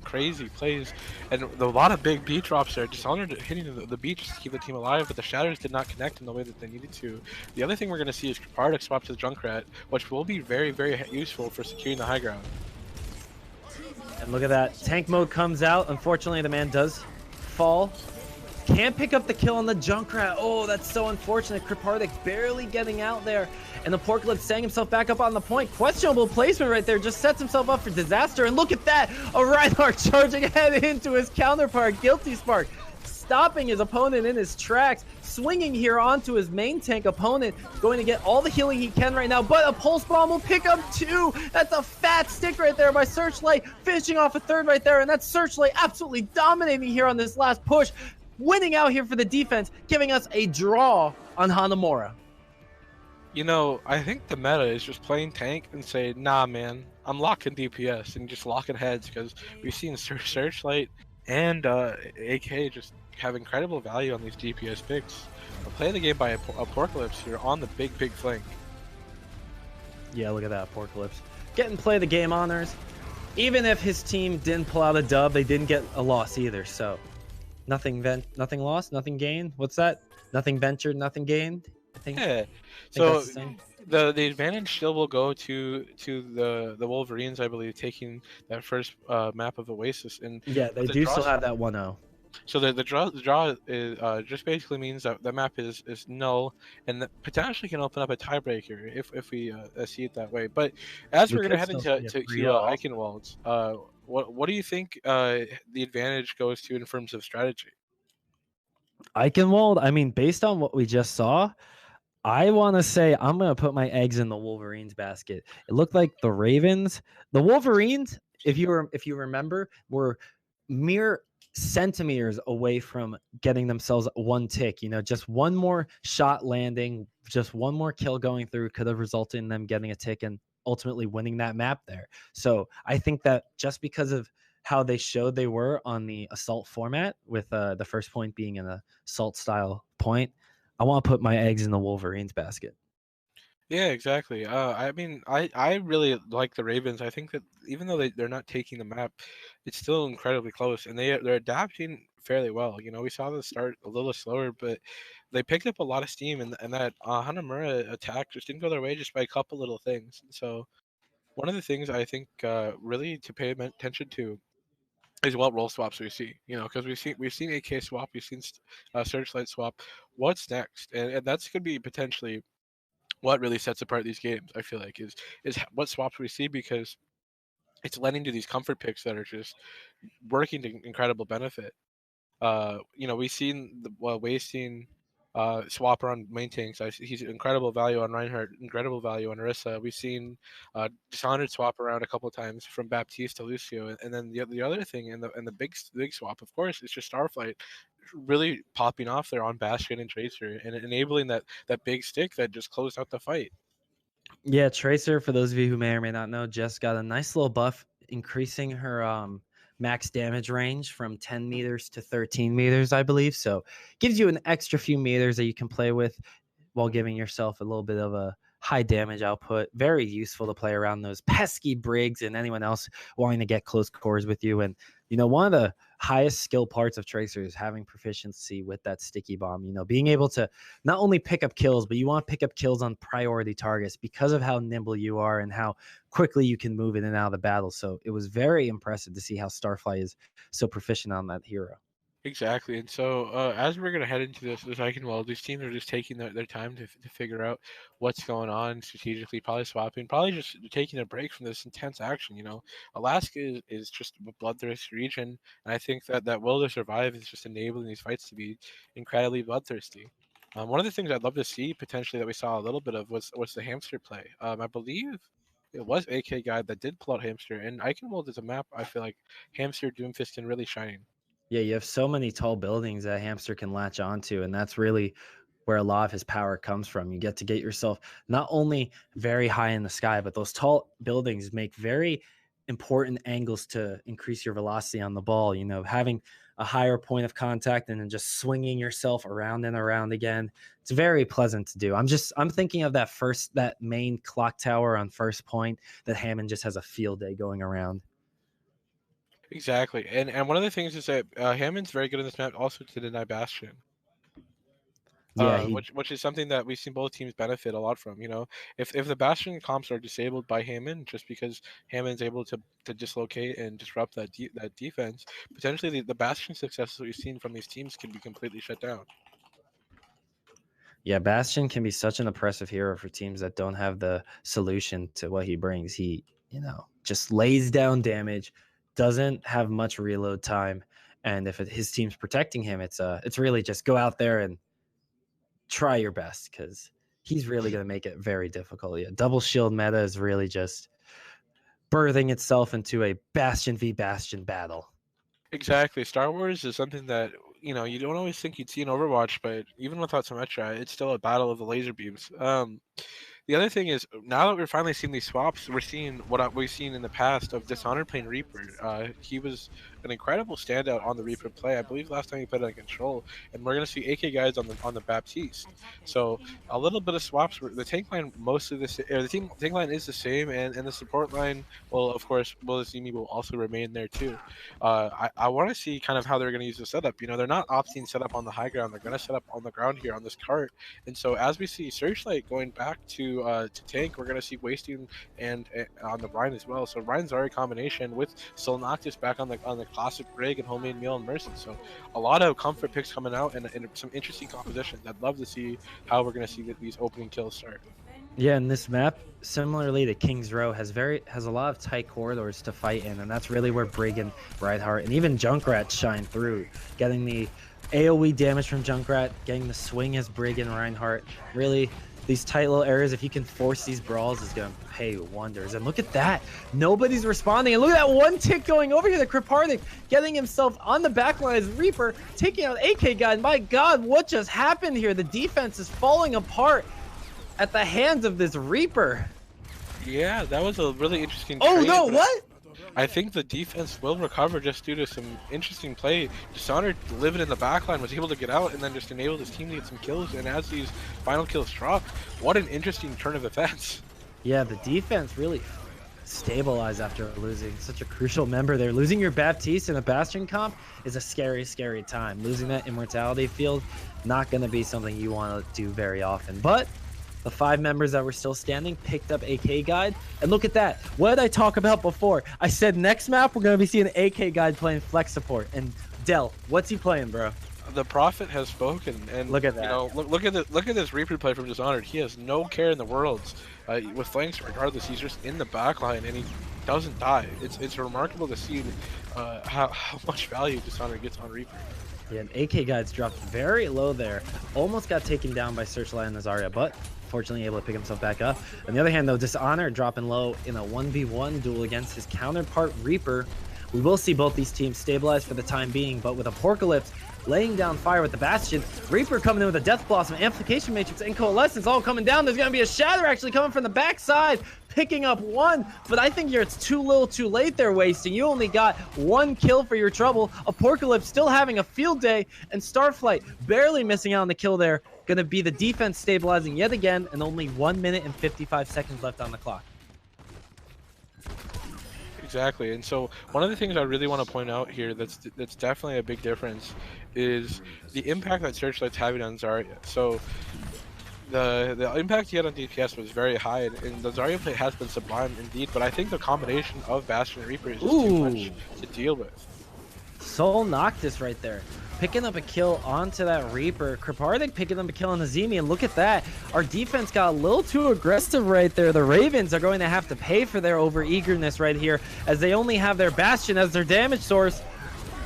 crazy plays and a lot of big beat drops there. Dishonored hitting the beat just to keep the team alive, but the shatters did not connect in the way that they needed to. The other thing we're going to see is Kripardik swap to the Junkrat, which will be very, very useful for securing the high ground. And look at that. Tank mode comes out. Unfortunately, the man does fall. Can't pick up the kill on the Junkrat. Oh, that's so unfortunate. Kripardik barely getting out there. And the Apocalypse setting himself back up on the point. Questionable placement right there. Just sets himself up for disaster. And look at that. A Reinhardt charging ahead into his counterpart, Guilty Spark. Stopping his opponent in his tracks, swinging here onto his main tank opponent, going to get all the healing he can right now, but a pulse bomb will pick up 2. That's a fat stick right there by Searchlight, finishing off a 3rd right there, and that's Searchlight absolutely dominating here on this last push, winning out here for the defense, giving us a draw on Hanamura. You know, I think the meta is just playing tank and say, nah, man, I'm locking DPS and just locking heads because we've seen Searchlight and AK just have incredible value on these DPS picks. Play the game by Apocalypse here on the big flank. Yeah, look at that, Apocalypse. Getting play the game honors. Even if his team didn't pull out a dub, they didn't get a loss either. So nothing lost, nothing gained. What's that? Nothing ventured, nothing gained. I think. Yeah. So the advantage still will go to the Wolverines, I believe, taking that first map of Oasis. And yeah, they do still have that 1-0. So the draw is just basically means that the map is null and that potentially can open up a tiebreaker if we see it that way. But as we're gonna head into Eichenwald, what do you think the advantage goes to in terms of strategy? Eichenwald, I mean, based on what we just saw, I want to say I'm going to put my eggs in the Wolverines basket. It looked like the Wolverines, if you remember, were mere centimeters away from getting themselves 1 tick. You know, just one more shot landing, just one more kill going through could have resulted in them getting a tick and ultimately winning that map there. So I think that just because of how they showed they were on the assault format, with the first point being an assault style point, I want to put my eggs in the Wolverines basket. Yeah, exactly. I mean, I really like the Ravens. I think that even though they're not taking the map, it's still incredibly close, and they're adapting fairly well. You know, we saw the start a little slower, but they picked up a lot of steam, and that Hanamura attack just didn't go their way just by a couple little things. So one of the things I think really to pay attention to is what role swaps we see. You know, because we've seen AK swap, we've seen Searchlight swap. What's next? And that's going to be potentially what really sets apart these games. I feel like is what swaps we see because it's lending to these comfort picks that are just working to incredible benefit. You know, we've seen the wasting Swapper on main tanks. He's incredible value on Reinhardt, incredible value on Orisa. We've seen Dishonored swap around a couple times from Baptiste to Lucio, and then the other thing and the big swap, of course, is just Starflight really popping off there on Bastion and Tracer and enabling that big stick that just closed out the fight. Yeah, Tracer, for those of you who may or may not know, just got a nice little buff, increasing her max damage range from 10 meters to 13 meters, I believe. So gives you an extra few meters that you can play with while giving yourself a little bit of a high damage output. Very useful to play around those pesky Briggs and anyone else wanting to get close quarters with you. And, you know, one of the highest skill parts of Tracer is having proficiency with that sticky bomb. You know, being able to not only pick up kills, but you want to pick up kills on priority targets because of how nimble you are and how quickly you can move in and out of the battle. So it was very impressive to see how Starflight is so proficient on that hero. Exactly, and so as we're gonna head into this Icon World, these teams are just taking their time to figure out what's going on strategically, probably swapping, probably just taking a break from this intense action. You know, Alaska is just a bloodthirsty region, and I think that will to survive is just enabling these fights to be incredibly bloodthirsty. One of the things I'd love to see potentially that we saw a little bit of was the hamster play. I believe it was AK Guide that did pull out hamster, and Icon World is a map I feel like hamster Doomfist can really shine. Yeah, you have so many tall buildings that Hamster can latch onto, and that's really where a lot of his power comes from. You get to get yourself not only very high in the sky, but those tall buildings make very important angles to increase your velocity on the ball. You know, having a higher point of contact and then just swinging yourself around and around again. It's very pleasant to do. I'm thinking of that main clock tower on first point that Hammond just has a field day going around. Exactly, and one of the things is that Hammond's very good in this map also to deny Bastion, Yeah, he which is something that we've seen both teams benefit a lot from. You know, if the Bastion comps are disabled by Hammond just because Hammond's able to dislocate and disrupt that defense, potentially the Bastion successes we've seen from these teams can be completely shut down. Yeah, Bastion can be such an oppressive hero for teams that don't have the solution to what he brings. He, you know, just lays down damage, doesn't have much reload time, and if his team's protecting him, it's really just go out there and try your best because he's really going to make it very difficult. Yeah, double shield meta is really just birthing itself into a Bastion v Bastion battle. Exactly. Star Wars is something that, you know, you don't always think you'd see in Overwatch, but even without Symmetra, it's still a battle of the laser beams. The other thing is, now that we're finally seeing these swaps, we're seeing what we've seen in the past of Dishonored playing Reaper. He was an incredible standout on the Reaper play. I believe last time he played on Control, and we're going to see AK guys on the Baptiste. So a little bit of swaps. The tank line mostly the tank line is the same, and the support line, well, of course, Willisimi will also remain there too. I want to see kind of how they're going to use the setup. You know, they're not opting set up on the high ground. They're going to set up on the ground here on this cart. And so as we see Searchlight going back to tank, we're going to see Wasting and on the Rhine as well. So Rhine Zarya combination with Soul Noctis back on the classic Brig and Homemade Meal and Mercy. So a lot of comfort picks coming out and some interesting compositions. I'd love to see how we're going to see these opening kills start. Yeah, and this map, similarly to King's Row, has a lot of tight corridors to fight in, and that's really where Brig and Reinhardt and even Junkrat shine through, getting the AoE damage from Junkrat, getting the swing as Brig and Reinhardt. Really, these tight little areas, if you can force these brawls, is going to pay wonders. And look at that. Nobody's responding. And look at that one tick going over here. The Kriparnik getting himself on the back line as Reaper, taking out AK Guy. My God, what just happened here? The defense is falling apart at the hands of this Reaper. Yeah, that was a really interesting Oh, trade, no, but what? I think the defense will recover just due to some interesting play. Dishonored living in the backline was able to get out and then just enabled his team to get some kills. And as these final kills dropped, what an interesting turn of events. Yeah, the defense really stabilize after losing such a crucial member there. Losing your Baptiste in a Bastion comp is a scary, scary time. Losing that Immortality field, not going to be something you want to do very often. But the 5 members that were still standing picked up AK Guide. And look at that. What did I talk about before? I said next map, we're going to be seeing AK Guide playing Flex Support. And Del, what's he playing, bro? The prophet has spoken, and look at that. You know, look at this Reaper play from Dishonored. He has no care in the world with flanks. Regardless, he's just in the backline and he doesn't die. It's remarkable to see how much value Dishonored gets on Reaper. Yeah, and AK Guides dropped very low there. Almost got taken down by Searchlight and Zarya, but fortunately able to pick himself back up. On the other hand, though, Dishonored dropping low in a 1v1 duel against his counterpart Reaper. We will see both these teams stabilize for the time being, but with Apocalypse laying down fire with the Bastion, Reaper coming in with a Death Blossom, Amplification Matrix, and Coalescence all coming down. There's going to be a Shatter actually coming from the backside, picking up 1, but I think it's too little too late there, Wasting. You only got 1 kill for your trouble. Apocalypse still having a field day, and Starflight barely missing out on the kill there. Going to be the defense stabilizing yet again, and only 1 minute and 55 seconds left on the clock. Exactly, and so one of the things I really want to point out here that's definitely a big difference is the impact that Searchlight's having on Zarya. So the impact he had on DPS was very high, and the Zarya play has been sublime indeed, but I think the combination of Bastion and Reaper is just too much to deal with. Soul Noctis right there. Picking up a kill onto that Reaper. Kripardik picking up a kill on the Zemi, and look at that. Our defense got a little too aggressive right there. The Ravens are going to have to pay for their over-eagerness right here, as they only have their Bastion as their damage source.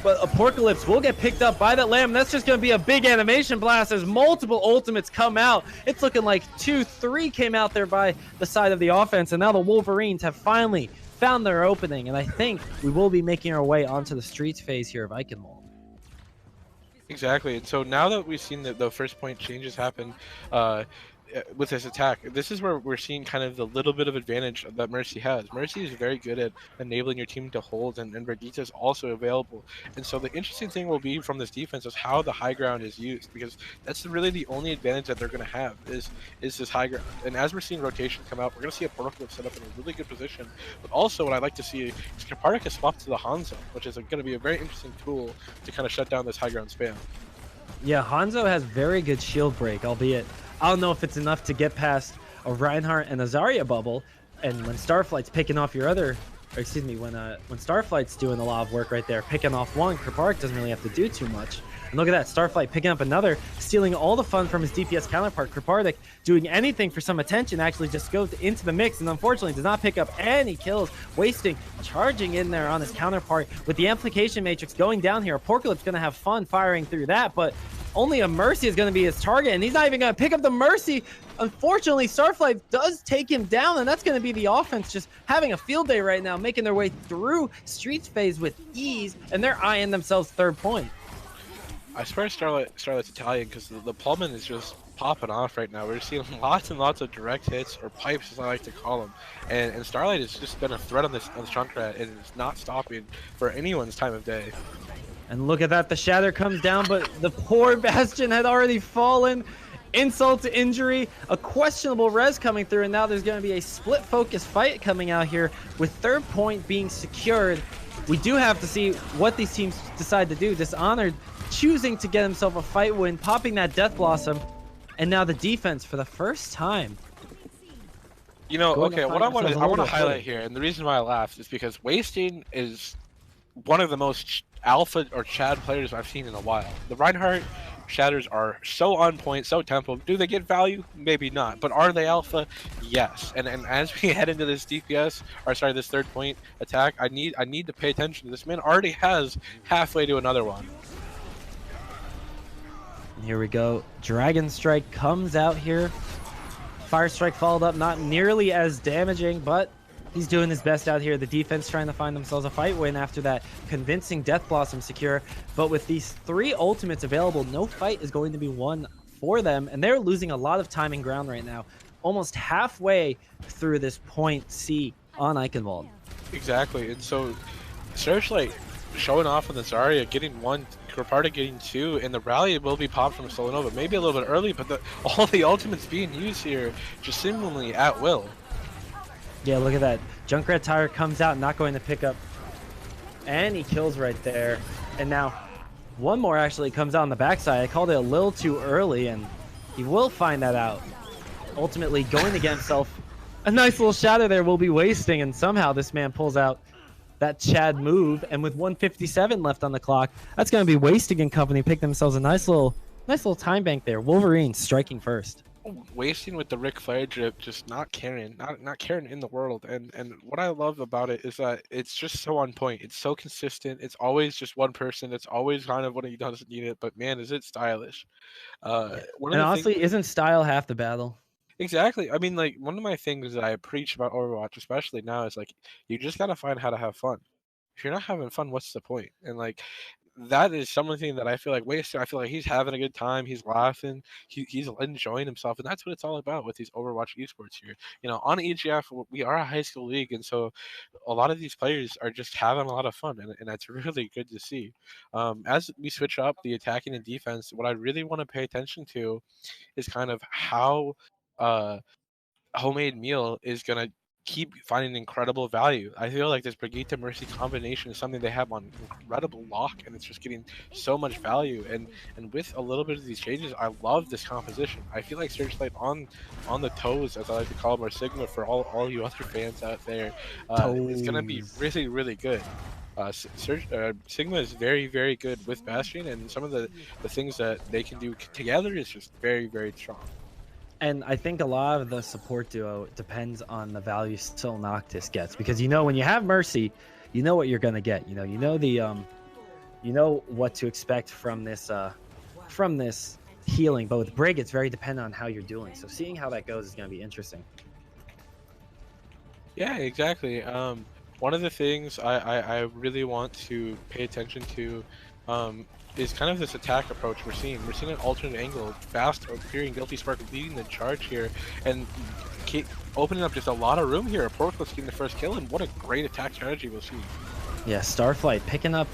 But Apocalypse will get picked up by that Lamb. That's just going to be a big animation blast as multiple ultimates come out. It's looking like 2-3 came out there by the side of the offense, and now the Wolverines have finally found their opening, and I think we will be making our way onto the streets phase here of Eichenwald. Exactly, and so now that we've seen the first point changes happen with this attack, this is where we're seeing kind of the little bit of advantage that Mercy has. Mercy is very good at enabling your team to hold, and Verdita is also available. And so the interesting thing will be from this defense is how the high ground is used, because that's really the only advantage that they're going to have is this high ground. And as we're seeing rotation come out, we're going to see a portal set up in a really good position. But also what I'd like to see is Kripardik is swapped to the Hanzo, which is going to be a very interesting tool to kind of shut down this high ground spam. Yeah, Hanzo has very good shield break, albeit I don't know if it's enough to get past a Reinhardt and a Zarya bubble. And when Starflight's picking off your other, or excuse me, when Starflight's doing a lot of work right there, picking off one, Kripardik doesn't really have to do too much. And look at that, Starflight picking up another, stealing all the fun from his DPS counterpart. Kripardik doing anything for some attention, actually just goes into the mix and unfortunately does not pick up any kills. Wasting, charging in there on his counterpart with the Amplification Matrix going down here. Apocalypse going to have fun firing through that, but only a Mercy is going to be his target, and he's not even going to pick up the Mercy. Unfortunately, Starflight does take him down, and that's going to be the offense just having a field day right now, making their way through Streets phase with ease, and they're eyeing themselves third point. I swear Starlight's Italian, because the Pullman is just popping off right now. We're seeing lots and lots of direct hits, or pipes as I like to call them, and Starlight has just been a threat on this Junkrat, and it's not stopping for anyone's time of day. And look at that, the Shatter comes down, but the poor Bastion had already fallen. Insult to injury, a questionable res coming through, and now there's going to be a split focus fight coming out here with third point being secured. We do have to see what these teams decide to do. Dishonored choosing to get himself a fight win, popping that Death Blossom, and now the defense for the first time. You know, okay, what I want to highlight here, and the reason why I laughed is because Wasting is one of the most alpha or Chad players I've seen in a while. The Reinhardt Shatters are so on point, so tempo. Do they get value? Maybe not. But are they alpha? Yes. And as we head into this DPS, or sorry, this third point attack, I need to pay attention. This man already has halfway to another one. Here we go. Dragon Strike comes out here. Fire Strike followed up, not nearly as damaging, but he's doing his best out here. The defense trying to find themselves a fight win after that convincing Death Blossom secure. But with these 3 ultimates available, no fight is going to be won for them. And they're losing a lot of time and ground right now. Almost halfway through this point C on Eichenwald. Exactly. And so Searchlight showing off on the Zarya, getting 1, Kripardik getting 2, and the rally will be popped from Solanova. Maybe a little bit early, but all the ultimates being used here just seemingly at will. Yeah, look at that. Junkrat Tire comes out, not going to pick up. And he kills right there. And now one more actually comes out on the backside. I called it a little too early, and he will find that out. Ultimately going to get himself a nice little shadow there will be wasting, and somehow this man pulls out that Chad move, and with 157 left on the clock, that's going to be wasting and company pick themselves a nice little time bank there. Wolverines striking first. Wasting with the Ric Flair drip, just not caring, not caring in the world. And what I love about it is that it's just so on point. It's so consistent. It's always just one person. It's always kind of when he doesn't need it. But man, is it stylish. Yeah. One of And the things. honestly, isn't style half the battle? Exactly. I mean, like, one of my things that I preach about Overwatch, especially now, is like you just gotta find how to have fun. If you're not having fun, what's the point? And like that is something that I feel like Wasted. I feel like he's having a good time. He's laughing. He's enjoying himself, and that's what it's all about with these Overwatch esports here. You know, on EGF, we are a high school league, and so a lot of these players are just having a lot of fun, and that's really good to see. As we switch up the attacking and defense, what I really want to pay attention to is kind of how. Uh, Homemade meal is gonna keep finding incredible value. I feel like this Brigitte Mercy combination is something they have on incredible lock, and it's just getting so much value. And with a little bit of these changes, I love this composition. I feel like Searchlight on the toes, as I like to call them, or Sigma for all you other fans out there, is gonna be Toes. really good. Sigma is very good with Bastion, and some of the things that they can do together is just very strong. And I think a lot of the support duo depends on the value still Noctis gets, because you know when you have Mercy, you know what you're gonna get. You know you know what to expect from this healing. But with Brig, it's very dependent on how you're doing. So seeing how that goes is gonna be interesting. Yeah, exactly. One of the things I really want to pay attention to is kind of this attack approach we're seeing. We're seeing an alternate angle, fast appearing Guilty Spark leading the charge here, and keep opening up just a lot of room here. Porkless getting the first kill, and what a great attack strategy we'll see. Yeah, Starflight picking up,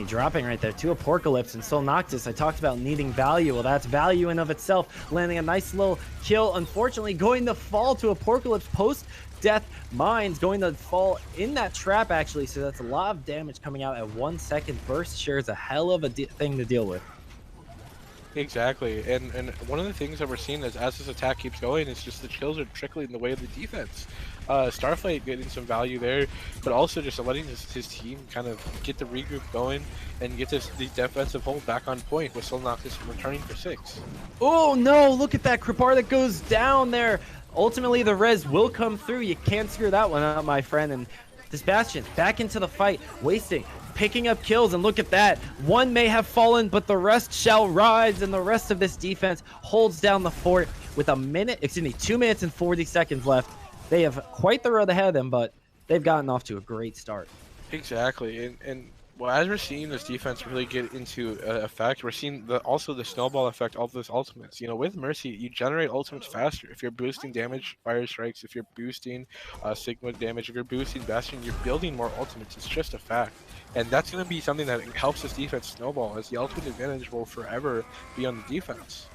dropping right there to Apocalypse and Soul Noctis. I talked about needing value. Well, that's value in of itself. Landing a nice little kill. Unfortunately, going to fall to Apocalypse post-death mines. Going to fall in that trap, actually. So that's a lot of damage coming out at 1 second. Burst sure is a hell of a thing to deal with. Exactly, and one of the things that we're seeing is as this attack keeps going, it's just the kills are trickling in the way of the defense. Starflight getting some value there, but also just letting his team kind of get the regroup going and get the defensive hold back on point with Solnoctis returning for 6. Oh no, look at that Kripar that goes down there. Ultimately, the res will come through. You can't screw that one up, my friend. And this Bastion back into the fight, wasting, picking up kills, and look at that. One may have fallen, but the rest shall rise, and the rest of this defense holds down the fort with 2 minutes and 40 seconds left. They have quite the road ahead of them, but they've gotten off to a great start. Exactly, and well, as we're seeing this defense really get into effect, we're seeing also the snowball effect of those ultimates. You know, with Mercy, you generate ultimates faster. If you're boosting damage, fire strikes, if you're boosting Sigma damage, if you're boosting Bastion, you're building more ultimates. It's just a fact. And that's going to be something that helps this defense snowball, as the ultimate advantage will forever be on the defense.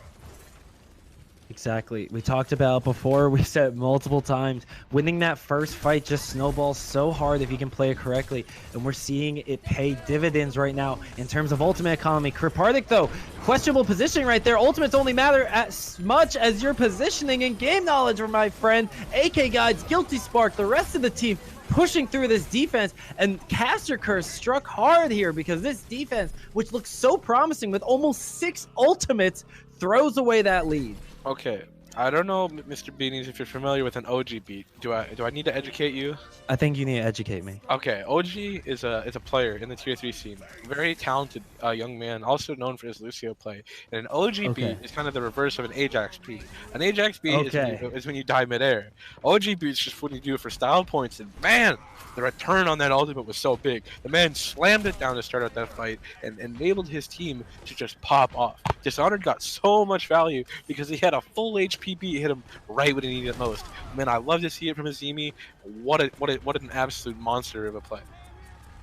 Exactly. We talked about before, we said multiple times, winning that first fight just snowballs so hard if you can play it correctly, and we're seeing it pay dividends right now in terms of ultimate economy. Kripardik, though, questionable positioning right there. Ultimates only matter as much as your positioning and game knowledge, my friend. AK Guides, Guilty Spark, the rest of the team pushing through this defense, and Caster Curse struck hard here because this defense, which looks so promising with almost 6 ultimates, throws away that lead. Okay, I don't know, Mr. Beanies, if you're familiar with an OG beat. Do I need to educate you? I think you need to educate me. Okay, OG is a player in the tier 3 scene. Very talented young man, also known for his Lucio play. And an OG beat is kind of the reverse of an Ajax beat. An Ajax beat is when you die midair. OG beat is just when you do it for style points. And man, the return on that ultimate was so big. The man slammed it down to start out that fight and enabled his team to just pop off. Dishonored got so much value because he had a full HP beat hit him right when he needed it most. Man, I love to see it from Azimi. What an absolute monster of a play.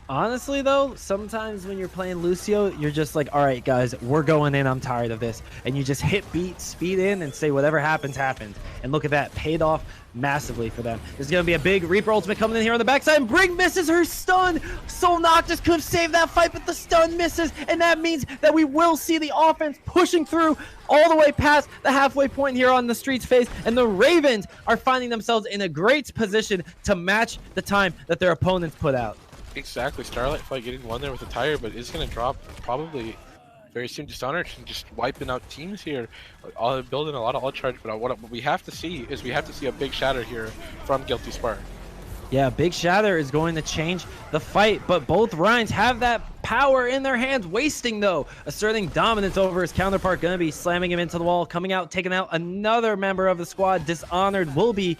Honestly, though, sometimes when you're playing Lucio, you're just like, all right, guys, we're going in. I'm tired of this. And you just hit beat, speed in, and say whatever happens, happens. And look at that. Paid off massively for them. There's going to be a big Reaper ultimate coming in here on the backside. And Brig misses her stun. Soul Noctis could have saved that fight, but the stun misses. And that means that we will see the offense pushing through all the way past the halfway point here on the Streets phase. And the Ravens are finding themselves in a great position to match the time that their opponents put out. Exactly, Starlight fight getting one there with a tire, but it's going to drop probably very soon. Dishonored and just wiping out teams here, building a lot of ult charge. But what we have to see is a big shatter here from Guilty Spark. Yeah, Big Shatter is going to change the fight, but both Rhines have that power in their hands. Wasting, though, asserting dominance over his counterpart, going to be slamming him into the wall, coming out, taking out another member of the squad. Dishonored will be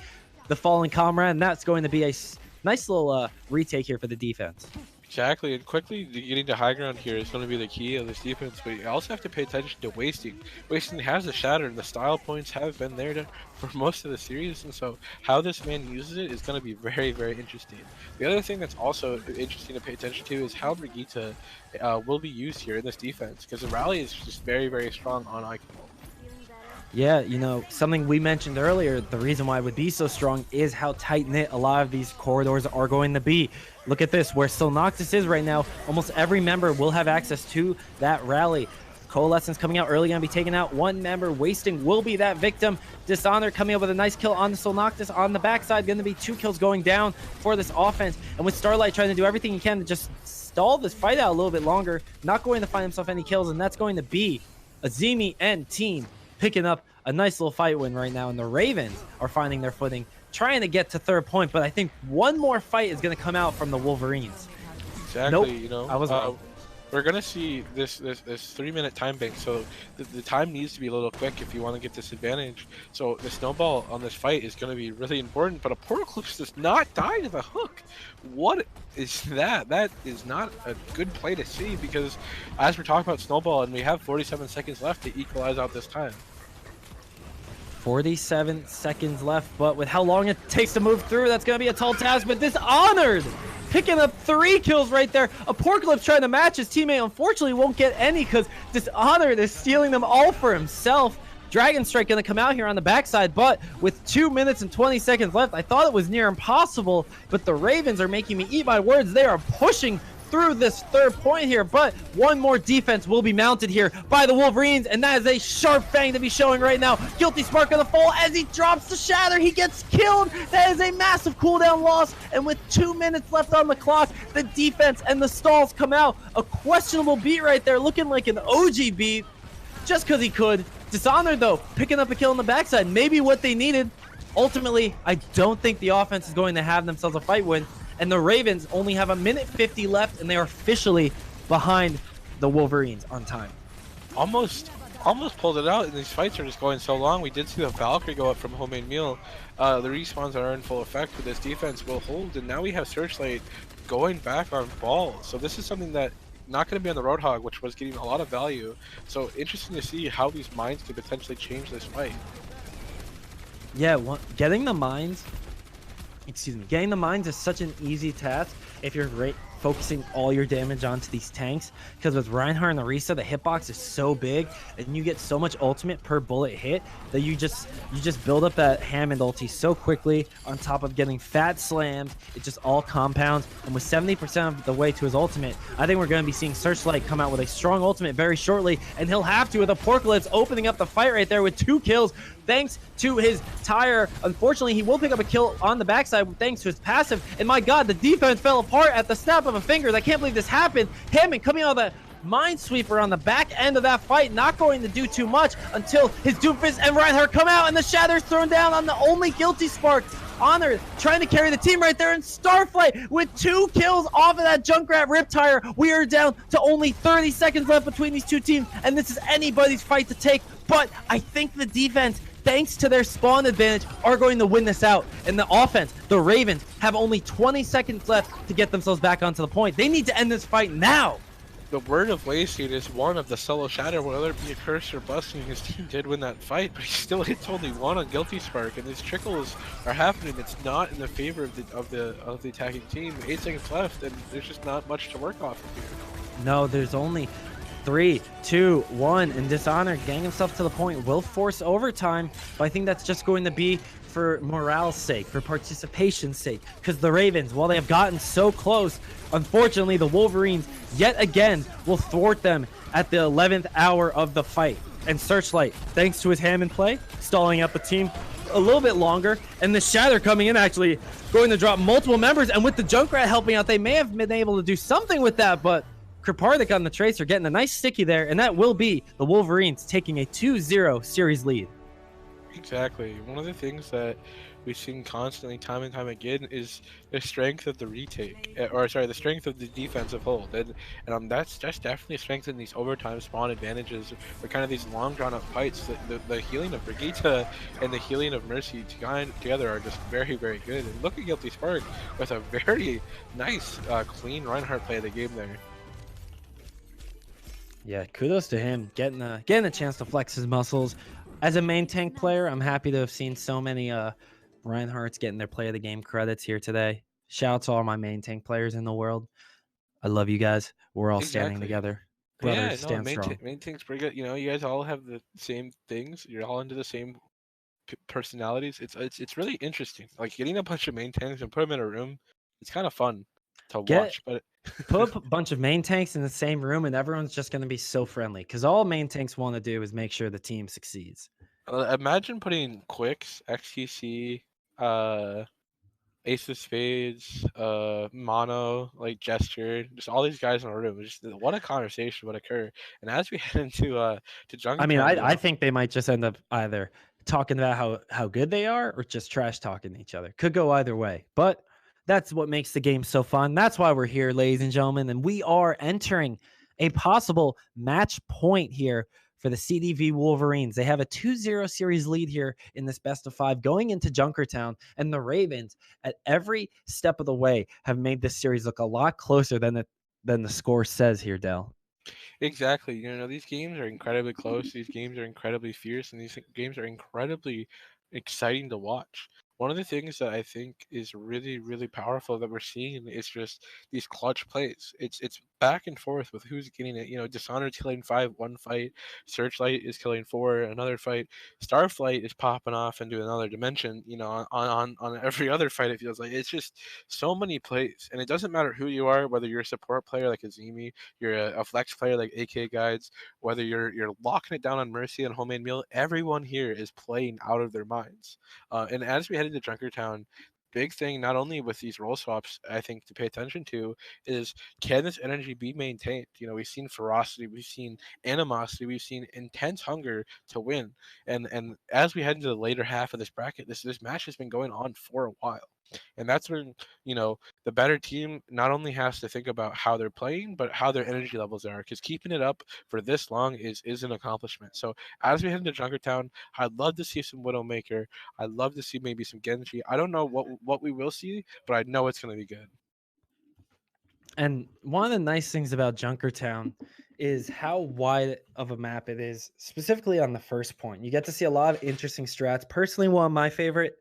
the fallen comrade, and that's going to be a nice little retake here for the defense. Exactly, and quickly getting to high ground here is going to be the key of this defense, but you also have to pay attention to Wasting. Wasting has the shatter, and the style points have been there for most of the series, and so how this man uses it is going to be very, very interesting. The other thing that's also interesting to pay attention to is how Brigitte will be used here in this defense, because the rally is just very, very strong on Icon. Yeah, you know, something we mentioned earlier, the reason why it would be so strong is how tight-knit a lot of these corridors are going to be. Look at this, where still Noctis is right now, almost every member will have access to that rally. Coalescence coming out early, going to be taking out one member. Wasting will be that victim. Dishonor coming up with a nice kill on the Soul Noctis on the backside. Going to be 2 kills going down for this offense. And with Starlight trying to do everything he can to just stall this fight out a little bit longer, not going to find himself any kills, and that's going to be Azimi and team picking up a nice little fight win right now, and the Ravens are finding their footing, trying to get to third point, but I think one more fight is going to come out from the Wolverines. Exactly, nope, you know, I was wrong. We're going to see this 3-minute time bank, so the time needs to be a little quick if you want to get this advantage. So the snowball on this fight is going to be really important, but a Portal Clips does not die to the hook. What is that? That is not a good play to see, because as we're talking about snowball, and we have 47 seconds left to equalize out this time. 47 seconds left, but with how long it takes to move through, that's going to be a tall task, but Dishonored picking up 3 kills right there. Apocalypse trying to match his teammate, unfortunately won't get any because Dishonored is stealing them all for himself. Dragon Strike going to come out here on the backside, but with 2 minutes and 20 seconds left, I thought it was near impossible, but the Ravens are making me eat my words. They are pushing through this third point here, but one more defense will be mounted here by the Wolverines, and that is a sharp fang to be showing right now. Guilty Spark on the fall as he drops the shatter. He gets killed. That is a massive cooldown loss, and with 2 minutes left on the clock, the defense and the stalls come out. A questionable beat right there, looking like an OG beat, just because he could. Dishonored, though, picking up a kill on the backside, maybe what they needed. Ultimately, I don't think the offense is going to have themselves a fight win, and the Ravens only have 1:50 left, and they are officially behind the Wolverines on time. Almost pulled it out, and these fights are just going so long. We did see the Valkyrie go up from Homemade Meal. The respawns are in full effect, but this defense will hold, and now we have Searchlight going back on ball. So this is something that not going to be on the Roadhog, which was getting a lot of value. So interesting to see how these mines could potentially change this fight. Yeah, getting the mines is such an easy task if you're focusing all your damage onto these tanks, because with Reinhardt and Orisa, the hitbox is so big and you get so much ultimate per bullet hit that you just build up that Hammond ulti so quickly, on top of getting fat slams. It just all compounds, and with 70% of the way to his ultimate, I think we're going to be seeing Searchlight come out with a strong ultimate very shortly, and he'll have to with Apocalypse opening up the fight right there with 2 kills thanks to his tire. Unfortunately, he will pick up a kill on the backside thanks to his passive, and my god, the defense fell apart at the snap of a finger. I can't believe this happened. Hammond coming out of the Minesweeper on the back end of that fight, not going to do too much until his Doomfist and Reinhardt come out, and the Shatter's thrown down on the only Guilty Spark. Honor trying to carry the team right there, and Starflight with 2 kills off of that Junkrat Riptire. We are down to only 30 seconds left between these two teams, and this is anybody's fight to take, but I think the defense, thanks to their spawn advantage, are going to win this out. And the offense, the Ravens, have only 20 seconds left to get themselves back onto the point. They need to end this fight now. the word of wasting is one of the solo shatter, whether it be a curse or busting. His team did win that fight, but he still hits only one on guilty spark, and these trickles are happening. It's not in the favor of the attacking team. 8 seconds left, and there's just not much to work off of here. No, there's only 3, 2, 1, and Dishonor getting himself to the point will force overtime, but I think that's just going to be for morale's sake, for participation's sake, because the Ravens, while they have gotten so close, unfortunately the Wolverines yet again will thwart them at the 11th hour of the fight. And Searchlight, thanks to his Hammond play, stalling out the team a little bit longer, and the Shatter coming in actually going to drop multiple members, and with the Junkrat helping out, they may have been able to do something with that, but Kripardik on the Tracer getting a nice sticky there, and that will be the Wolverines taking a 2-0 series lead. Exactly. One of the things that we've seen constantly, time and time again, is the strength of the retake, or sorry, the strength of the defensive hold, and that's definitely a strength in these overtime spawn advantages, or kind of these long drawn out fights. The healing of Brigitte and the healing of Mercy together are just very, very good. And look at Guilty Spark with a very nice, clean Reinhardt play of the game there. Yeah, kudos to him getting a chance to flex his muscles. As a main tank player, I'm happy to have seen so many Reinhardts getting their play of the game credits here today. Shout out to all my main tank players in the world. I love you guys. We're all standing Exactly. together. Yeah, Brothers, no, stand strong. main thing's pretty good. You know, you guys all have the same things. You're all into the same personalities. It's really interesting. Like getting a bunch of main tanks and put them in a room. It's kind of fun to Get watch, but Put a bunch of main tanks in the same room, and everyone's just going to be so friendly because all main tanks want to do is make sure the team succeeds. imagine putting Quicks, XTC, uh, Ace of Spades, Mono, like Gesture, just all these guys in a room. Just what a conversation would occur. And as we head into to I mean, Junkertown, I think they might just end up either talking about how good they are or just trash talking each other. Could go either way, but that's what makes the game so fun. That's why we're here, ladies and gentlemen, and we are entering a possible match point here for the CDV Wolverines. They have a 2-0 series lead here in this best of 5 going into Junkertown, and the Ravens at every step of the way have made this series look a lot closer than the score says here, Dell. Exactly. You know, these games are incredibly close. These games are incredibly fierce, and these games are incredibly exciting to watch. One of the things that I think is really, really powerful that we're seeing is just these clutch plays. It's back and forth with who's getting it. You know, Dishonored's killing 5 one fight, Searchlight is killing 4 another fight, Starflight is popping off into another dimension. You know, on every other fight, it feels like it's just so many plays, and it doesn't matter who you are, whether you're a support player like Azimi, you're a flex player like AK Guides, whether you're locking it down on Mercy and Homemade Meal, everyone here is playing out of their minds. And as we head into Junkertown, big thing not only with these role swaps, I think to pay attention to is can this energy be maintained? You know, we've seen ferocity, we've seen animosity, we've seen intense hunger to win, and as we head into the later half of this bracket, this match has been going on for a while. And that's when, you know, the better team not only has to think about how they're playing, but how their energy levels are. Because keeping it up for this long is an accomplishment. So as we head into Junkertown, I'd love to see some Widowmaker. I'd love to see maybe some Genji. I don't know what we will see, but I know it's going to be good. And one of the nice things about Junkertown is how wide of a map it is, specifically on the first point. You get to see a lot of interesting strats. Personally, one of my favorite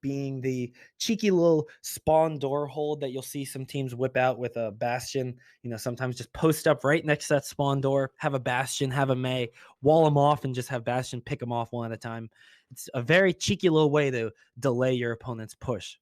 being the cheeky little spawn door hold that you'll see some teams whip out with a Bastion. You know, sometimes just post up right next to that spawn door, have a Bastion, have a May, wall them off, and just have Bastion pick them off one at a time. It's a very cheeky little way to delay your opponent's push.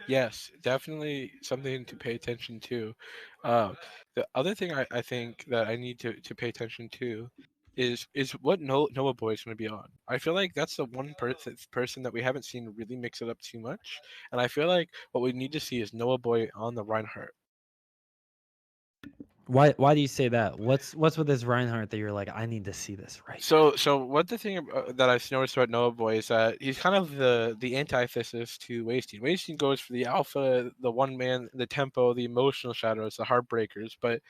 Yes, definitely something to pay attention to. Uh, the other thing I think that I need to pay attention to is what Noah Boy is going to be on. I feel like that's the one person that we haven't seen really mix it up too much, and I feel like what we need to see is Noah Boy on the Reinhardt. Why do you say that? What's with this Reinhardt that you're like, I need to see this right now? So what the thing that I've noticed about Noah Boy is that he's kind of the antithesis to Wasting. Wasting goes for the alpha, the one man, the tempo, the emotional shadows, the heartbreakers. But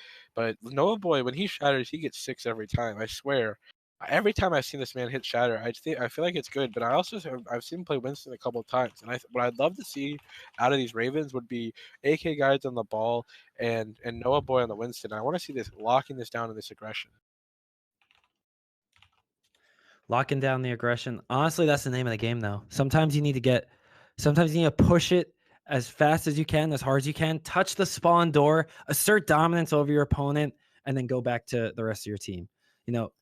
Noah Boy, when he shatters, he gets 6 every time. I swear. Every time I've seen this man hit Shatter, I feel like it's good. But I've seen him play Winston a couple of times, and what I'd love to see out of these Ravens would be AK guides on the ball and Noah Boy on the Winston. I want to see this locking this down in this aggression. Locking down the aggression. Honestly, that's the name of the game, though. Sometimes you need to push it as fast as you can, as hard as you can, touch the spawn door, assert dominance over your opponent, and then go back to the rest of your team.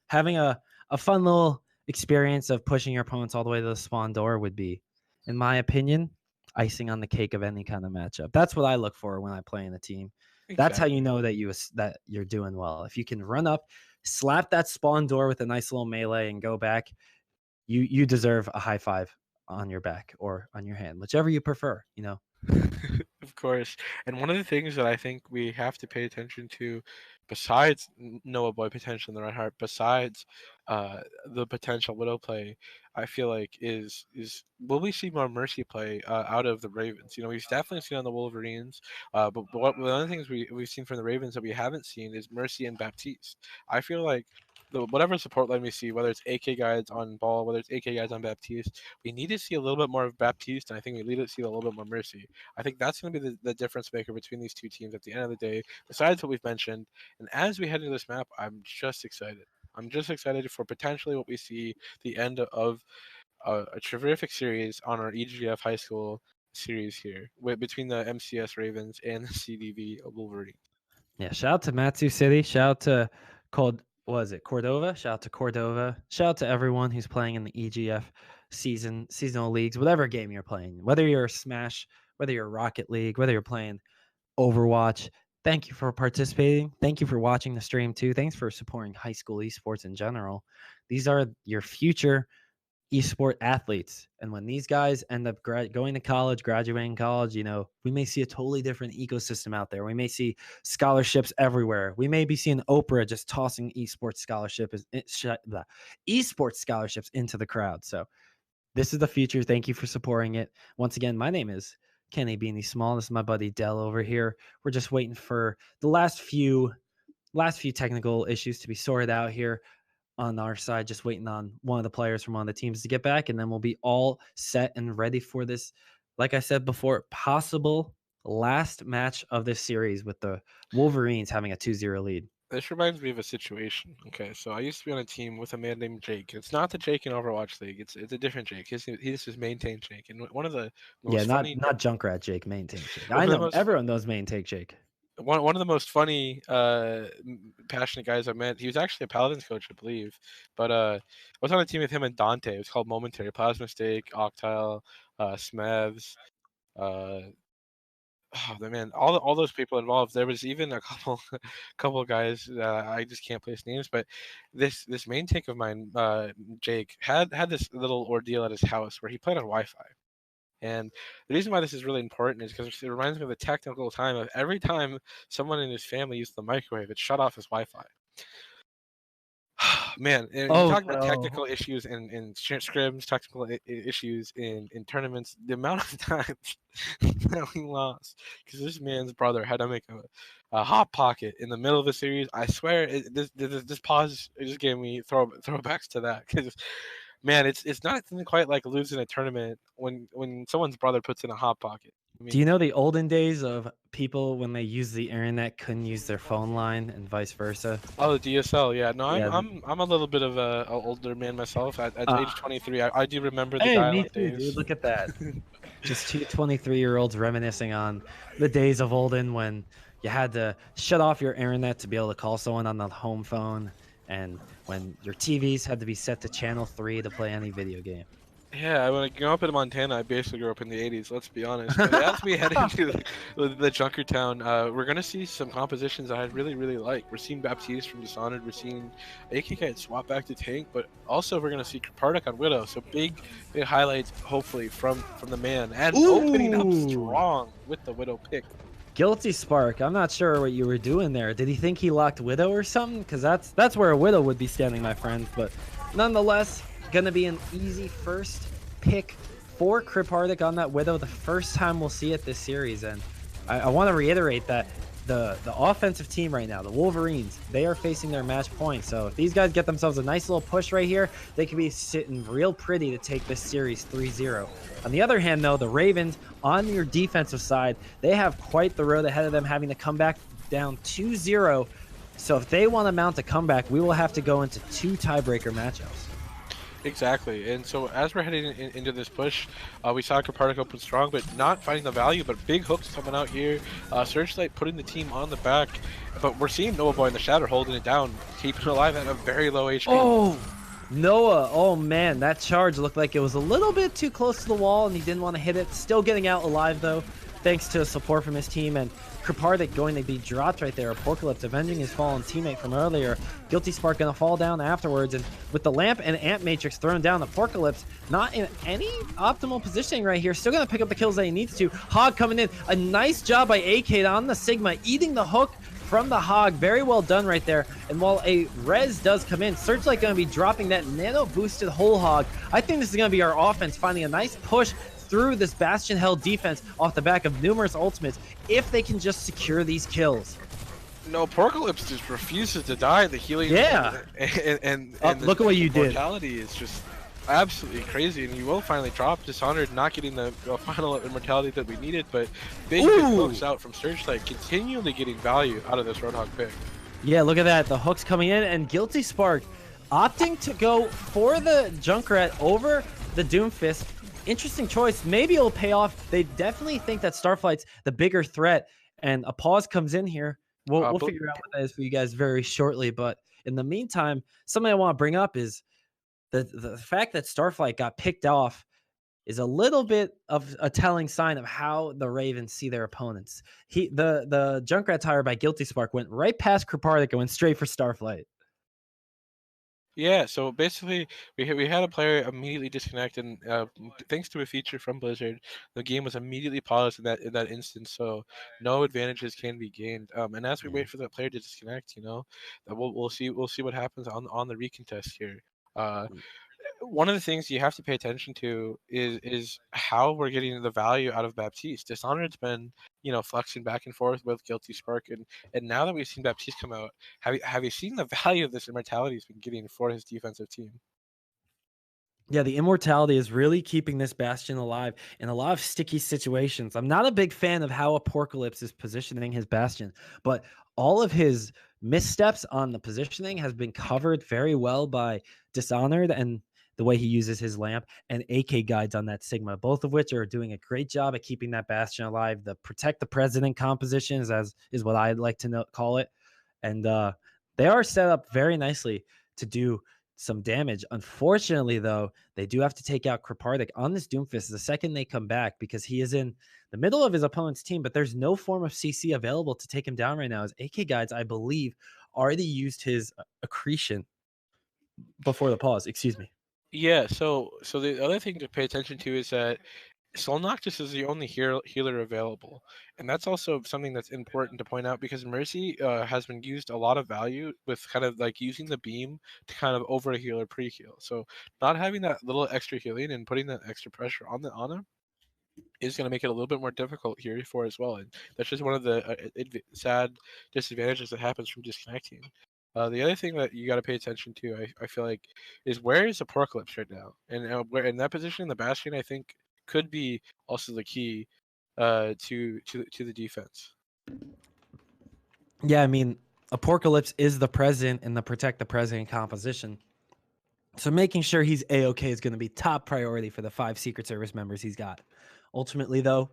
Having a fun little experience of pushing your opponents all the way to the spawn door would be, in my opinion, icing on the cake of any kind of matchup. That's what I look for when I play in a team. That's how you know that you're doing well. If you can run up, slap that spawn door with a nice little melee and go back, you deserve a high five on your back or on your hand, whichever you prefer. Of course. And one of the things that I think we have to pay attention to, besides Noah Boy potential in the right heart, besides the potential Widow play, I feel like is will we see more Mercy play out of the Ravens? We've definitely seen on the Wolverines, but one of the things we've seen from the Ravens that we haven't seen is Mercy and Baptiste. I feel like whatever support line we see, whether it's AK guides on ball, whether it's AK guides on Baptiste, we need to see a little bit more of Baptiste, and I think we need to see a little bit more Mercy. I think that's going to be the difference maker between these two teams at the end of the day, besides what we've mentioned. And as we head into this map, I'm just excited. I'm just excited for potentially what we see the end of a terrific series on our EGF high school series here between the MCS Ravens and the CDV Wolverines. Yeah, shout out to Matsu City. Shout out to Cordova? Shout out to Cordova. Shout out to everyone who's playing in the EGF seasonal leagues, whatever game you're playing, whether you're Smash, whether you're Rocket League, whether you're playing Overwatch. Thank you for participating. Thank you for watching the stream too. Thanks for supporting high school esports in general. These are your future esport athletes. And when these guys end up going to college, graduating college, we may see a totally different ecosystem out there. We may see scholarships everywhere. We may be seeing Oprah just tossing esports scholarships into the crowd. So this is the future. Thank you for supporting it. Once again, my name is Kenny Beanie Small. This is my buddy Dell over here. We're just waiting for the last few technical issues to be sorted out here on our side, just waiting on one of the players from one of the teams to get back, and then we'll be all set and ready for this, like I said before, possible last match of this series with the Wolverines having a 2-0 lead. This reminds me of a situation. Okay, so I used to be on a team with a man named Jake. It's not the Jake in Overwatch League. It's a different Jake. This is maintain Jake, and one of the most not funny, Junkrat Jake, maintain Jake. I know everyone knows maintain Jake. One of the most funny, passionate guys I met. He was actually a Paladins coach, I believe. But I was on a team with him and Dante. It was called Momentary. Plasma Stake, Octile, Smevs. Oh man, all those people involved. There was even a couple of guys. I just can't place names, but this main take of mine, Jake, had this little ordeal at his house where he played on Wi-Fi. And the reason why this is really important is because it reminds me of the technical time of every time someone in his family used the microwave, it shut off his Wi-Fi. Man, you talk about technical issues in scrims, technical issues in tournaments, the amount of times that we lost because this man's brother had to make a hot pocket in the middle of the series. I swear, this pause just gave me throwbacks to that because. Man, it's not quite like losing a tournament when someone's brother puts in a hot pocket. Do you know the olden days of people when they used the internet couldn't use their phone line and vice versa? Oh, DSL, yeah. No, I'm a little bit of a older man myself. At age 23, I do remember the dial-up days. Dude, look at that. Just two 23-year-olds reminiscing on the days of olden when you had to shut off your internet to be able to call someone on the home phone. And when your TVs had to be set to channel 3 to play any video game. Yeah, when I grew up in Montana, I basically grew up in the 80s, let's be honest. But as we head into the Junkertown, we're going to see some compositions that I really, really like. We're seeing Baptiste from Dishonored, we're seeing AKK swap back to Tank, but also we're going to see Karpardik on Widow. So big highlights, hopefully, from the man. And opening up strong with the Widow pick. Guilty Spark. I'm not sure what you were doing there. Did he think he locked Widow or something? Because that's where a Widow would be standing, my friends. But nonetheless, gonna be an easy first pick for Karpardik on that Widow. The first time we'll see it this series. And I want to reiterate that the offensive team right now, the Wolverines, they are facing their match point. So if these guys get themselves a nice little push right here, they could be sitting real pretty to take this series 3-0. On the other hand, though, the Ravens on your defensive side, they have quite the road ahead of them, having to come back down 2-0. So if they want to mount a comeback, we will have to go into 2 tiebreaker matchups. Exactly, and so as we're heading into this push, we saw Capartic open strong, but not finding the value, but big hooks coming out here. Searchlight putting the team on the back, but we're seeing Noah Boy in the shadow holding it down, keeping it alive at a very low HP. Oh, Noah. Oh, man, that charge looked like it was a little bit too close to the wall, and he didn't want to hit it. Still getting out alive, though, thanks to support from his team, and Kripardik going to be dropped right there. Apocalypse avenging his fallen teammate from earlier. Guilty Spark going to fall down afterwards, and with the lamp and Ant Matrix thrown down, Apocalypse not in any optimal positioning right here. Still going to pick up the kills that he needs to. Hog coming in. A nice job by AK on the Sigma, eating the hook from the Hog. Very well done right there. And while a res does come in, Searchlight going to be dropping that nano boosted whole Hog. I think this is going to be our offense finding a nice push through this Bastion held defense off the back of numerous ultimates if they can just secure these kills. No, Apocalypse just refuses to die. The healing, yeah, and look at what you did. Mortality is just absolutely crazy, and you will finally drop Dishonored, not getting the final immortality that we needed, but big hooks out from Searchlight, continually getting value out of this Roadhog pick. Yeah, look at that. The hooks coming in, and Guilty Spark opting to go for the Junkrat over the Doomfist. Interesting choice. Maybe it'll pay off. They definitely think that Starflight's the bigger threat, and a pause comes in here. We'll figure out what that is for you guys very shortly, but in the meantime, something I want to bring up is the fact that Starflight got picked off is a little bit of a telling sign of how the Ravens see their opponents. The Junkrat tire by Guilty Spark went right past Kripardik and went straight for Starflight. Yeah, so basically, we had a player immediately disconnect, and thanks to a feature from Blizzard, the game was immediately paused in that instance. So no advantages can be gained. And as we wait for that player to disconnect, we'll see what happens on the recontest here. One of the things you have to pay attention to is how we're getting the value out of Baptiste. Dishonored's been, flexing back and forth with Guilty Spark, and now that we've seen Baptiste come out, have you seen the value of this immortality he's been getting for his defensive team? Yeah, the immortality is really keeping this Bastion alive in a lot of sticky situations. I'm not a big fan of how Apocalypse is positioning his Bastion, but all of his missteps on the positioning has been covered very well by Dishonored and the way he uses his lamp and AK guides on that Sigma, both of which are doing a great job at keeping that Bastion alive. The protect the president compositions, as is what I'd like to call it. And they are set up very nicely to do some damage. Unfortunately, though, they do have to take out Kripardik on this Doomfist the second they come back, because he is in the middle of his opponent's team, but there's no form of CC available to take him down right now, as AK Guides, I believe, already used his accretion before the pause. Excuse me. Yeah, so the other thing to pay attention to is that Soul Noctis is the only healer available, and that's also something that's important to point out, because Mercy has been used a lot of value with kind of like using the beam to kind of over heal or pre-heal. So not having that little extra healing and putting that extra pressure on him is going to make it a little bit more difficult here for as well, and that's just one of the sad disadvantages that happens from disconnecting. The other thing that you got to pay attention to, I feel like, is where is Apocalypse right now, and where in that position, the Bastion, I think, could be also the key to the defense. Yeah, I mean, Apocalypse is the president in the protect the president composition. So making sure he's A-OK is going to be top priority for the 5 Secret Service members he's got. Ultimately, though,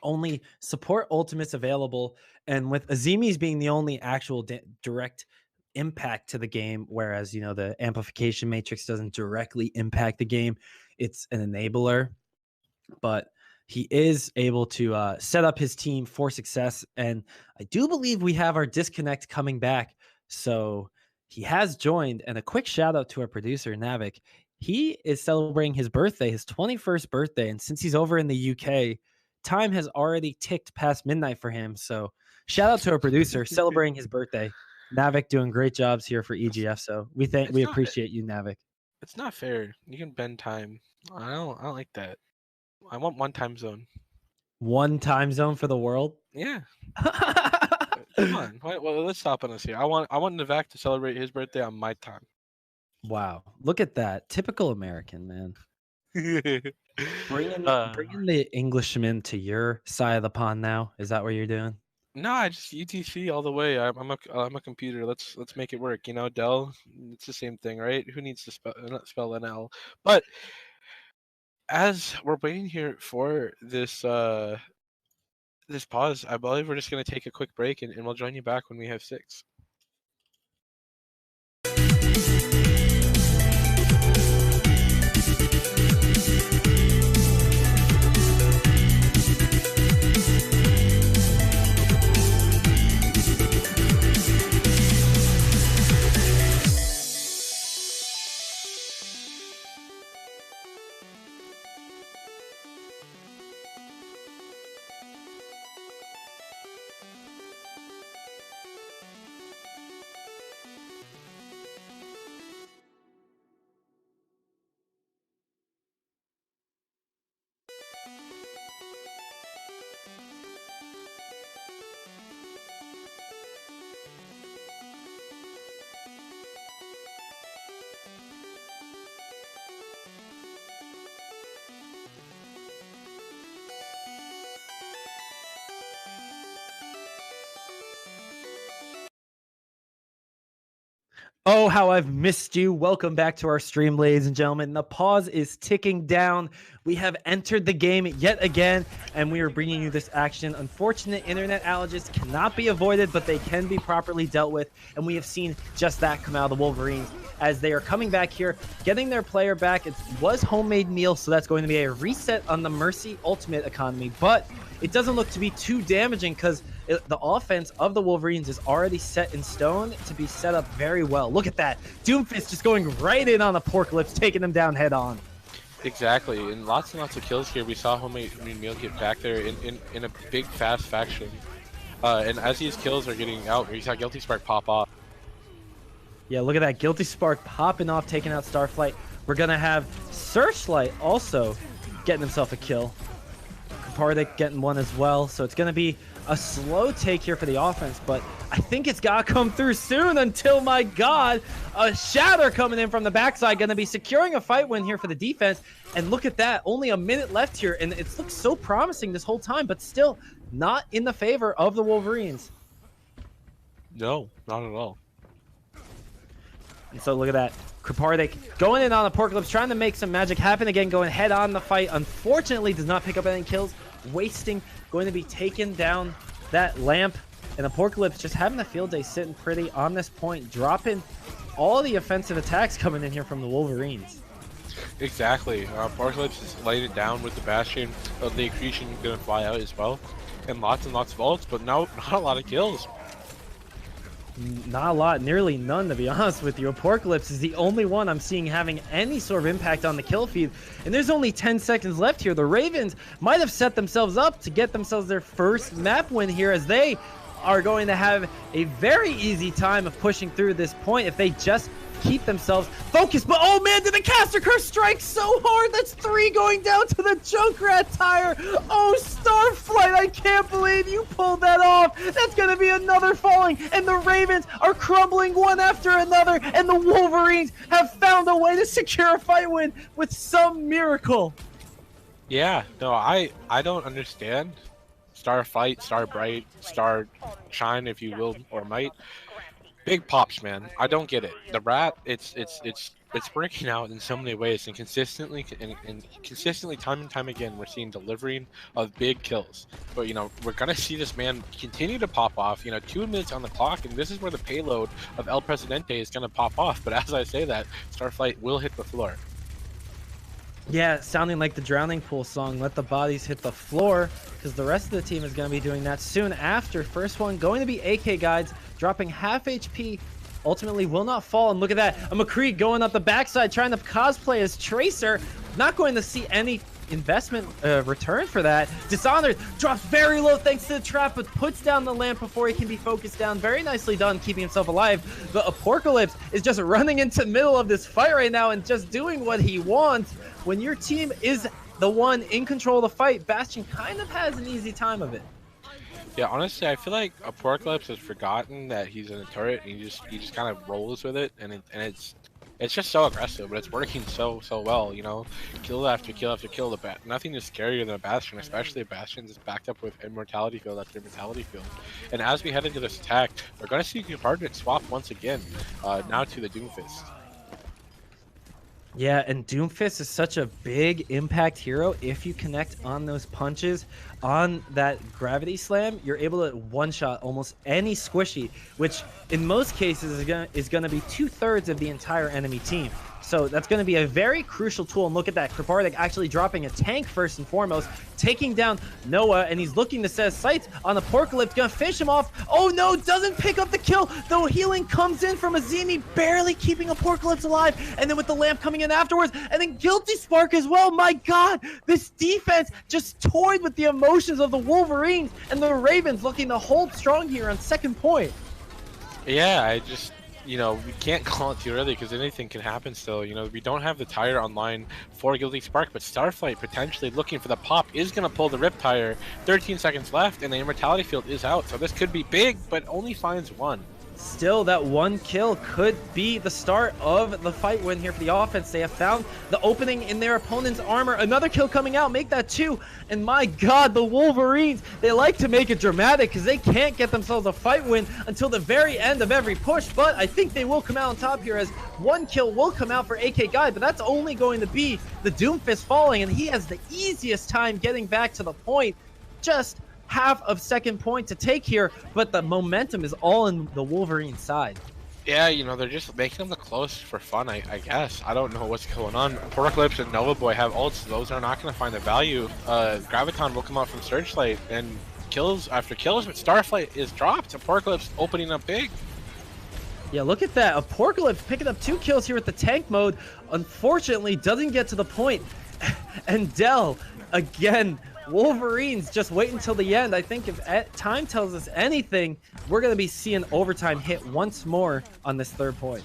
only support ultimates available, and with Azimi's being the only actual direct impact to the game, whereas, the amplification matrix doesn't directly impact the game, it's an enabler. But he is able to set up his team for success, and I do believe we have our disconnect coming back. So he has joined, and a quick shout out to our producer, Navik. He is celebrating his birthday, his 21st birthday, and since he's over in the UK, time has already ticked past midnight for him. So shout out to our producer celebrating his birthday. Navik doing great jobs here for EGF, so we appreciate you, Navik. It's not fair. You can bend time. I don't like that. I want one time zone. One time zone for the world? Yeah. Come on. Well, let's stop on this here. I want Novak to celebrate his birthday on my time. Wow, look at that. Typical American, man. Bringing uh, bringing the Englishman to your side of the pond now. Is that what you're doing? no, I just UTC all the way. I'm a computer. Let's make it work. You know, Dell. It's the same thing, right? Who needs to spell an L? But as we're waiting here for this pause, I believe we're just gonna take a quick break and we'll join you back when we have 6. Oh, how I've missed you. Welcome back to our stream, ladies and gentlemen. The pause is ticking down. We have entered the game yet again, and we are bringing you this action. Unfortunate internet outages cannot be avoided, but they can be properly dealt with, and we have seen just that come out of the Wolverines as they are coming back here, getting their player back. It was homemade meal, so that's going to be a reset on the Mercy Ultimate economy, but it doesn't look to be too damaging because the offense of the Wolverines is already set in stone to be set up very well. Look at that. Doomfist just going right in on the pork lips, taking them down head on. Exactly, and lots of kills here. We saw homemade meal get back there in a big fast faction, and as these kills are getting out, we saw Guilty Spark pop off. Yeah, look at that. Guilty Spark popping off, taking out Starflight. We're going to have Searchlight also getting himself a kill. Kapardik getting one as well. So it's going to be a slow take here for the offense, but I think it's got to come through soon until, my God, a Shatter coming in from the backside, going to be securing a fight win here for the defense. And look at that. Only a minute left here, and it's looked so promising this whole time, but still not in the favor of the Wolverines. No, not at all. And so look at that. Kapardik going in on the Porcalypse, trying to make some magic happen again, going head on the fight. Unfortunately, does not pick up any kills. Wasting, going to be taking down that lamp. And the Porcalypse just having the field day, sitting pretty on this point, dropping all the offensive attacks coming in here from the Wolverines. Exactly. Porcalypse has laid it down with the Bastion. The Accretion going to fly out as well. And lots of ults, but no, not a lot of kills. Not a lot, nearly none, to be honest with you. Apocalypse is the only one I'm seeing having any sort of impact on the kill feed. And there's only 10 seconds left here. The Ravens might have set themselves up to get themselves their first map win here, as they are going to have a very easy time of pushing through this point if they just keep themselves focused. But oh man, did the caster curse strike so hard? That's 3 going down to the Junkrat tire. Oh, Starflight, I can't believe you pulled that off. That's gonna be another falling, and the Ravens are crumbling one after another, and the Wolverines have found a way to secure a fight win with some miracle. Yeah, no, I don't understand. Starfight, Starbright, Star Shine, if you will, or might. Big pops, man. I don't get it. The rat, it's breaking out in so many ways, and consistently, time and time again, we're seeing delivering of big kills. But you know, we're gonna see this man continue to pop off. You know, 2 minutes on the clock, and this is where the payload of El Presidente is gonna pop off. But as I say that, Starflight will hit the floor. Yeah, sounding like the Drowning Pool song, let the bodies hit the floor, because the rest of the team is going to be doing that soon after. First one going to be AK Guides, dropping half HP, ultimately will not fall. And look at that, a McCree going up the backside, trying to cosplay as Tracer, not going to see any investment return for that. Dishonored drops very low thanks to the trap, but puts down the lamp before he can be focused down. Very nicely done, keeping himself alive. But Apocalypse is just running into the middle of this fight right now and just doing what he wants. When your team is the one in control of the fight, Bastion kind of has an easy time of it. Yeah, honestly, I feel like Apocalypse has forgotten that he's in a turret, and he just kind of rolls with it, and it's just so aggressive, but it's working so well. Kill after kill after kill. Nothing is scarier than a Bastion, especially a Bastion that's backed up with Immortality Field after Immortality Field. And as we head into this attack, we're going to see Hardnick swap once again, now to the Doomfist. Yeah, and Doomfist is such a big impact hero. If you connect on those punches on that gravity slam, you're able to one-shot almost any squishy, which in most cases is gonna be 2/3 of the entire enemy team. So that's going to be a very crucial tool. And look at that, Krabardik actually dropping a tank first and foremost, taking down Noah, and he's looking to set his sights on the Apocalypse, gonna finish him off. Oh no, doesn't pick up the kill, though healing comes in from Azimi, barely keeping Apocalypse alive, and then with the lamp coming in afterwards, and then Guilty Spark as well. My god, this defense just toyed with the emotions of the Wolverines, and the Ravens looking to hold strong here on second point. Yeah, we can't call it too early because anything can happen still. We don't have the tire online for Guilty Spark, but Starflight potentially looking for the pop is going to pull the Rip Tire. 13 seconds left, and the Immortality Field is out. So this could be big, but only finds one. Still, that one kill could be the start of the fight win here for the offense. They have found the opening in their opponent's armor. Another kill coming out, make that 2. And my god, the Wolverines, they like to make it dramatic because they can't get themselves a fight win until the very end of every push. But I think they will come out on top here, as one kill will come out for AK Guy, but that's only going to be the Doomfist falling, and he has the easiest time getting back to the point. Just half of second point to take here, but the momentum is all in the Wolverine side. Yeah, they're just making them the close for fun, I guess. I don't know what's going on. Apocalypse and Nova Boy have ults. Those are not going to find the value. Graviton will come out from Searchlight, and kills after kills, but Starflight is dropped. Apocalypse opening up big. Yeah, look at that. Apocalypse picking up 2 kills here with the tank mode. Unfortunately, doesn't get to the point. And Dell, again, Wolverines just wait until the end. I think if time tells us anything, we're going to be seeing overtime hit once more on this third point.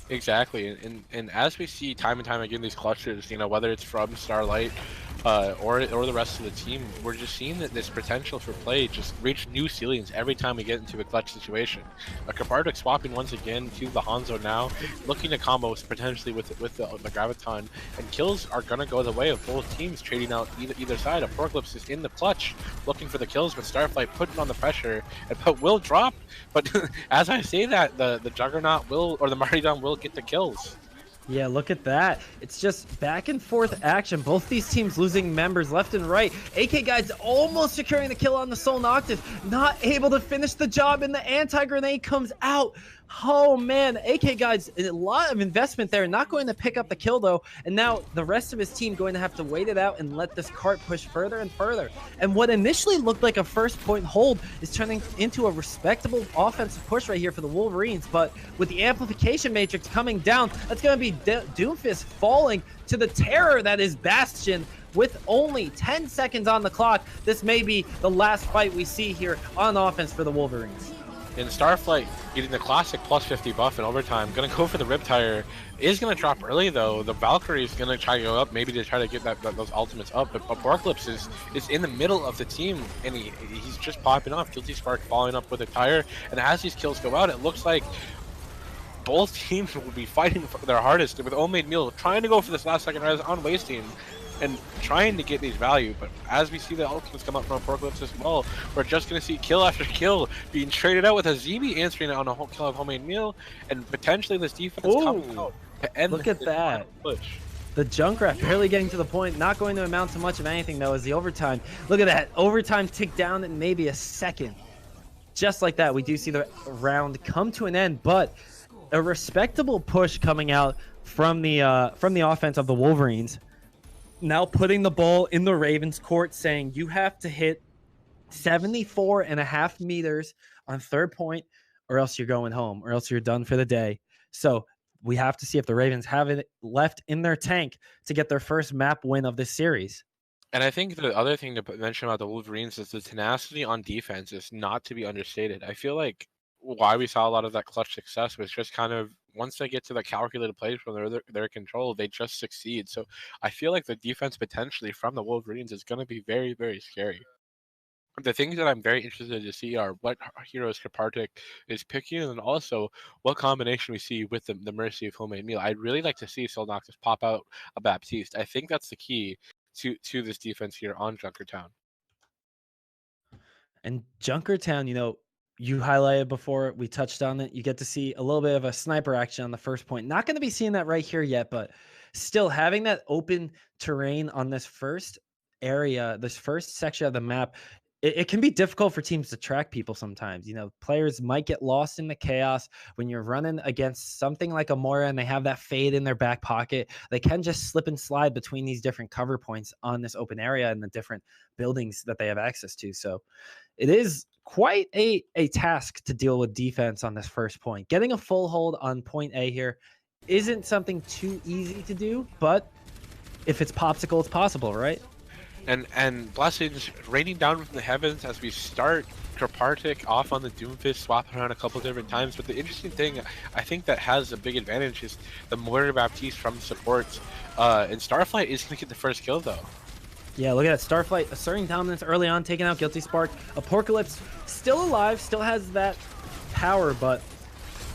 Exactly, and as we see time and time again these clutches, whether it's from Starlight or the rest of the team, we're just seeing that this potential for play just reach new ceilings every time we get into a clutch situation. Krabardik swapping once again to the Hanzo now, looking to combos potentially with the Graviton, and kills are gonna go the way of both teams trading out either side. Apocalypse is in the clutch, looking for the kills, but Starflight putting on the pressure, but will drop. But as I say that, the Juggernaut will, or the Martyrdom will get the kills. Yeah, look at that. It's just back and forth action. Both these teams losing members left and right. AK Guide's almost securing the kill on the Soul Noctis. Not able to finish the job, and the anti-grenade comes out. Oh man, AK Guide's a lot of investment there. Not going to pick up the kill though. And now the rest of his team going to have to wait it out and let this cart push further and further. And what initially looked like a first point hold is turning into a respectable offensive push right here for the Wolverines. But with the amplification matrix coming down, that's going to be Doomfist falling to the terror that is Bastion. With only 10 seconds on the clock, this may be the last fight we see here on offense for the Wolverines. In Starflight, getting the classic plus 50 buff in overtime, gonna go for the Rip Tire. Is gonna drop early though. The Valkyrie is gonna try to go up, maybe to try to get those ultimates up. But Apocalypse is in the middle of the team, and he's just popping off. Guilty Spark following up with a tire, and as these kills go out, it looks like both teams will be fighting for their hardest, with Homemade Meal trying to go for this last second res on Wasting and trying to get these value. But as we see the ultimates come up from Apocalypse as well, we're just going to see kill after kill being traded out, with Azimi answering on a whole kill of Homemade Meal, and potentially this defense coming out to end. Look at that push. The Junkrat barely getting to the point, not going to amount to much of anything though, as the overtime. Look at that, overtime ticked down in maybe a second. Just like that, we do see the round come to an end, but a respectable push coming out from the offense of the Wolverines. Now putting the ball in the Ravens' court, saying you have to hit 74.5 meters on third point, or else you're going home, or else you're done for the day. So we have to see if the Ravens have it left in their tank to get their first map win of this series. And I think the other thing to mention about the Wolverines is the tenacity on defense is not to be understated. I feel like why we saw a lot of that clutch success was just kind of, once they get to the calculated plays from their control, they just succeed. So I feel like the defense potentially from the Wolverines is going to be very, very scary. The things that I'm very interested to see are what heroes Karpartic is picking, and also what combination we see with the Mercy of Homemade Meal. I'd really like to see Solnoctis pop out a Baptiste. I think that's the key to this defense here on Junkertown. And Junkertown, you highlighted before, we touched on it. You get to see a little bit of a sniper action on the first point. Not going to be seeing that right here yet, but still having that open terrain on this first area, this first section of the map, it can be difficult for teams to track people sometimes. Players might get lost in the chaos when you're running against something like a Moira and they have that fade in their back pocket. They can just slip and slide between these different cover points on this open area and the different buildings that they have access to. So it is quite a task to deal with defense on this first point. Getting a full hold on point A here isn't something too easy to do, but if it's popsicle, it's possible, right? And blessings raining down from the heavens as we start Karpartic off on the Doomfist, swapping around a couple different times. But the interesting thing, I think that has a big advantage is the Moira Baptiste from supports. And Starflight is going to get the first kill, though. Yeah, look at that. Starflight asserting dominance early on, taking out Guilty Spark. Apocalypse still alive, still has that power, but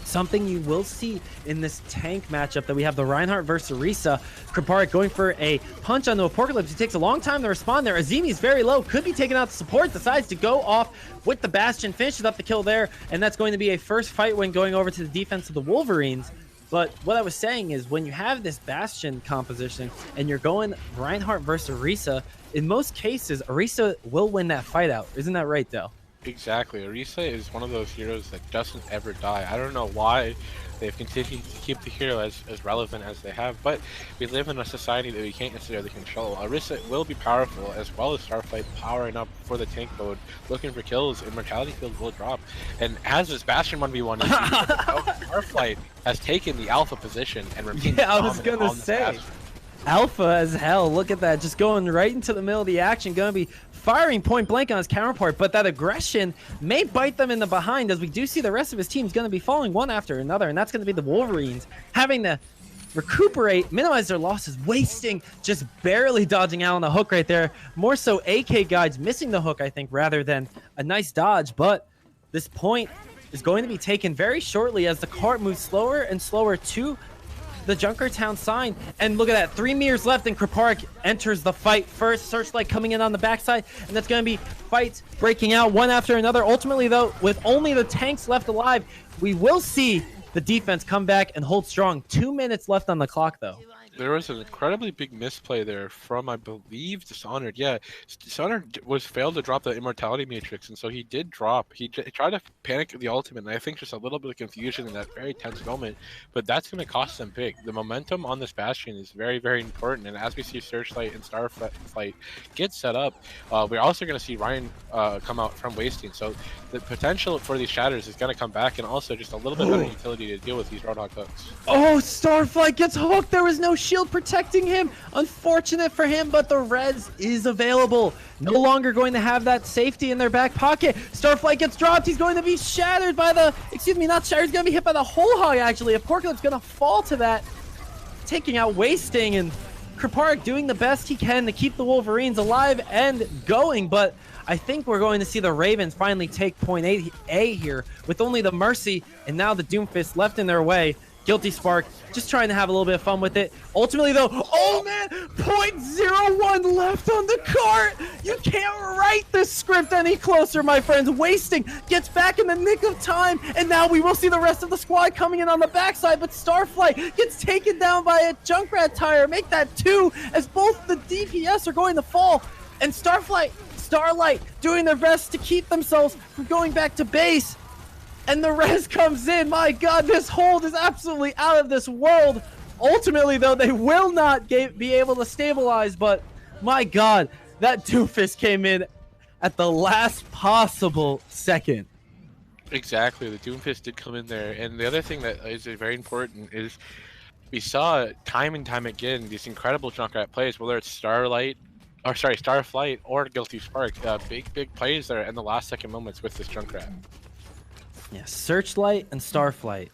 something you will see in this tank matchup that we have the Reinhardt versus Orisa. Karpartic going for a punch onto Apocalypse. He takes a long time to respond there. Azimi's very low, could be taking out the support, decides to go off with the Bastion, finishes up the kill there, and that's going to be a first fight when going over to the defense of the Wolverines. But what I was saying is when you have this Bastion composition and you're going Reinhardt versus Orisa, in most cases, Orisa will win that fight out. Isn't that right, Dell? Exactly. Orisa is one of those heroes that doesn't ever die. I don't know why they've continued to keep the hero as relevant as they have, but we live in a society that we can't necessarily control. Orisa will be powerful, as well as Starflight powering up for the tank mode, looking for kills. Immortality field will drop. And as this Bastion 1v1 is Starflight has taken the alpha position and remains I was going to say. Alpha as hell. Look at that. Just going right into the middle of the action. Going to be firing point blank on his counterpart. But that aggression may bite them in the behind, as we do see the rest of his team's going to be falling one after another. And that's going to be the Wolverines having to recuperate, minimize their losses, wasting, just barely dodging out on the hook right there. More so AK guides missing the hook, I think, rather than a nice dodge. But this point is going to be taken very shortly as the cart moves slower and slower to the Junkertown sign. And look at that, 3 meters left, and Karpartic enters the fight first. Searchlight coming in on the backside, and that's going to be fights breaking out one after another. Ultimately, though, with only the tanks left alive, we will see the defense come back and hold strong. 2 minutes left on the clock, though. There was an incredibly big misplay there from, I believe, Dishonored. Yeah, Dishonored failed to drop the Immortality Matrix, and so he did drop. He tried to panic the ultimate, and I think just a little bit of confusion in that very tense moment, but that's going to cost them big. The momentum on this Bastion is very, very important, and as we see Searchlight and Starflight get set up, we're also going to see Ryan come out from Wasting, so the potential for these Shatters is going to come back, and also just a little bit better utility to deal with these Roadhog hooks. Oh, Starflight gets hooked. There was no shield protecting him. Unfortunate for him, but the res is available. No longer going to have that safety in their back pocket. Starflight gets dropped. He's going to be shattered by the, excuse me, not shattered. He's going to be hit by the whole hog, actually. Apocalypse going to fall to that, taking out Wasting, and Karpartic doing the best he can to keep the Wolverines alive and going. But I think we're going to see the Ravens finally take point A here with only the Mercy and now the Doomfist left in their way. Guilty Spark just trying to have a little bit of fun with it. Ultimately, though, oh man, 0.01 left on the cart. You can't write this script any closer, my friends. Wasting gets back in the nick of time, and now we will see the rest of the squad coming in on the backside, but Starflight gets taken down by a Junkrat tire. Make that 2, as both the DPS are going to fall, and Starlight doing their best to keep themselves from going back to base. And the res comes in. My God, this hold is absolutely out of this world. Ultimately, though, they will not be able to stabilize. But my God, that Doomfist came in at the last possible second. Exactly, the Doomfist did come in there. And the other thing that is very important is we saw time and time again these incredible Junkrat plays, whether it's Starflight or Guilty Spark. Big plays there in the last second moments with this Junkrat. Yeah, Searchlight and Starflight.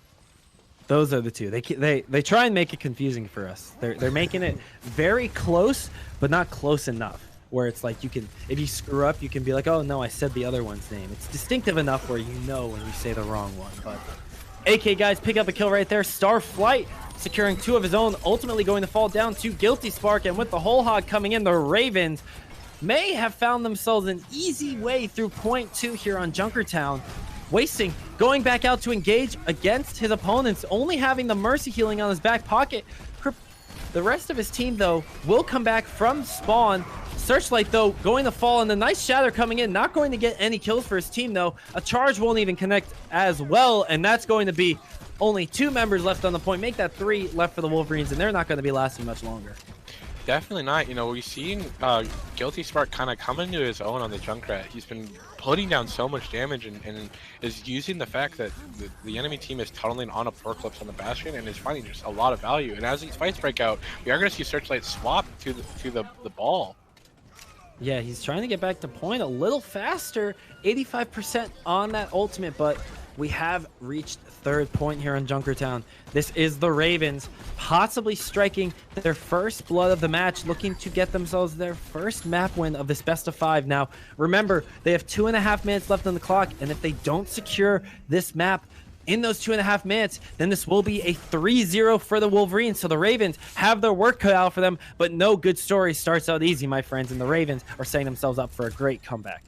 Those are the two. They try and make it confusing for us. They're making it very close, but not close enough. where it's like you can, if you screw up, you can be like, oh no, I said the other one's name. It's distinctive enough where you know when you say the wrong one. But AK guys pick up a kill right there. Starflight securing 2 of his own, ultimately going to fall down to Guilty Spark. And with the whole hog coming in, the Ravens may have found themselves an easy way through point 2 here on Junkertown. Wasting, going back out to engage against his opponents, only having the Mercy healing on his back pocket. The rest of his team, though, will come back from spawn. Searchlight, though, going to fall, and the nice shatter coming in. Not going to get any kills for his team, though. A charge won't even connect as well, and that's going to be only 2 members left on the point. Make that 3 left for the Wolverines, and they're not going to be lasting much longer. Definitely not. You know, we've seen Guilty Spark kind of come into his own on the Junkrat. He's been putting down so much damage and is using the fact that the enemy team is tunneling on a Apocalypse on the Bastion and is finding just a lot of value. And as these fights break out, we are going to see Searchlight swap to the ball. Yeah, he's trying to get back to point a little faster. 85% on that ultimate, but we have reached 3rd point here on Junkertown. This is the Ravens, possibly striking their first blood of the match, looking to get themselves their first map win of this best of 5. Now, remember, they have 2.5 minutes left on the clock, and if they don't secure this map in those 2.5 minutes, then this will be a 3-0 for the Wolverines. So the Ravens have their work cut out for them, but no good story starts out easy, my friends, and the Ravens are setting themselves up for a great comeback.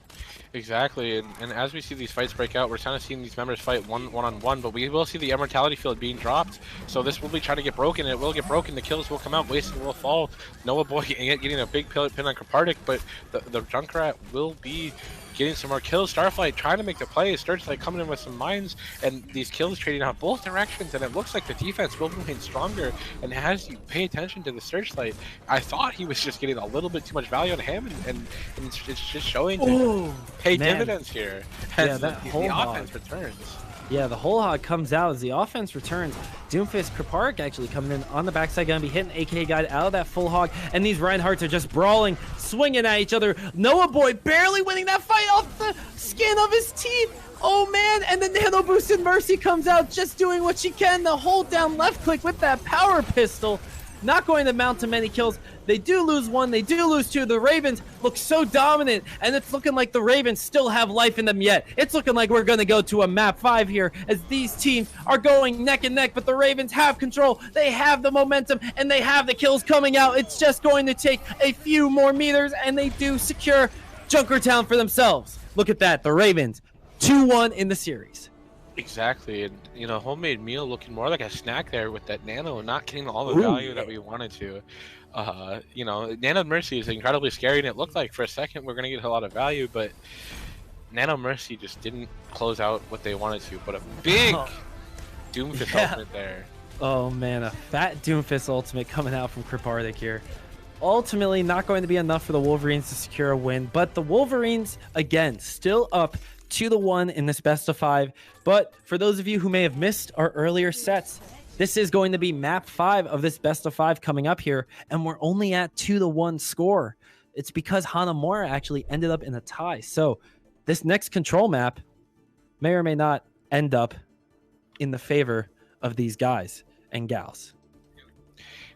Exactly, and as we see these fights break out, we're kind of seeing these members fight one-on-one, but we will see the Immortality Field being dropped, so this will be trying to get broken, and it will get broken, the kills will come out, Wasting will fall, Noah Boy getting a big pin on Karpartic, but the Junkrat will be getting some more kills. Starflight trying to make the play, Searchlight coming in with some mines, and these kills trading out both directions, and it looks like the defense will remain stronger. And as you pay attention to the Searchlight, I thought he was just getting a little bit too much value on him, and it's just showing to pay dividends here as the offense returns. Yeah, the whole hog comes out as the offense returns. Doomfist, Karpark actually coming in on the backside, gonna be hitting AK Guide out of that full hog, and these Reinhardts are just brawling, swinging at each other. Noah Boy barely winning that fight off the skin of his teeth. Oh man, and the nano boosted Mercy comes out, just doing what she can to hold down left click with that power pistol. Not going to mount to many kills. They do lose 1, they do lose 2. The Ravens look so dominant, and it's looking like the Ravens still have life in them yet. It's looking like we're going to go to a map 5 here as these teams are going neck and neck, but the Ravens have control. They have the momentum, and they have the kills coming out. It's just going to take a few more meters, and they do secure Junkertown for themselves. Look at that, the Ravens, 2-1 in the series. Exactly, and you know, homemade meal looking more like a snack there with that nano, not getting all the value that we wanted to. You know, Nano Mercy is incredibly scary, and it looked like for a second we're gonna get a lot of value, but Nano Mercy just didn't close out what they wanted to. But a big Doomfist ultimate there. Oh man, a fat Doomfist ultimate coming out from Karpartic here. Ultimately, not going to be enough for the Wolverines to secure a win, but the Wolverines again still up 2-1 in this best of 5. But for those of you who may have missed our earlier sets, this is going to be map 5 of this best of 5 coming up here, and we're only at 2-1 score. It's because Hanamura actually ended up in a tie. So this next control map may or may not end up in the favor of these guys and gals.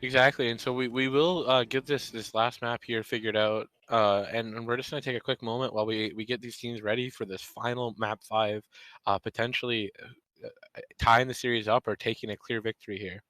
Exactly, and so we will get this last map here figured out, and we're just going to take a quick moment while we get these teams ready for this final map 5, potentially tying the series up or taking a clear victory here.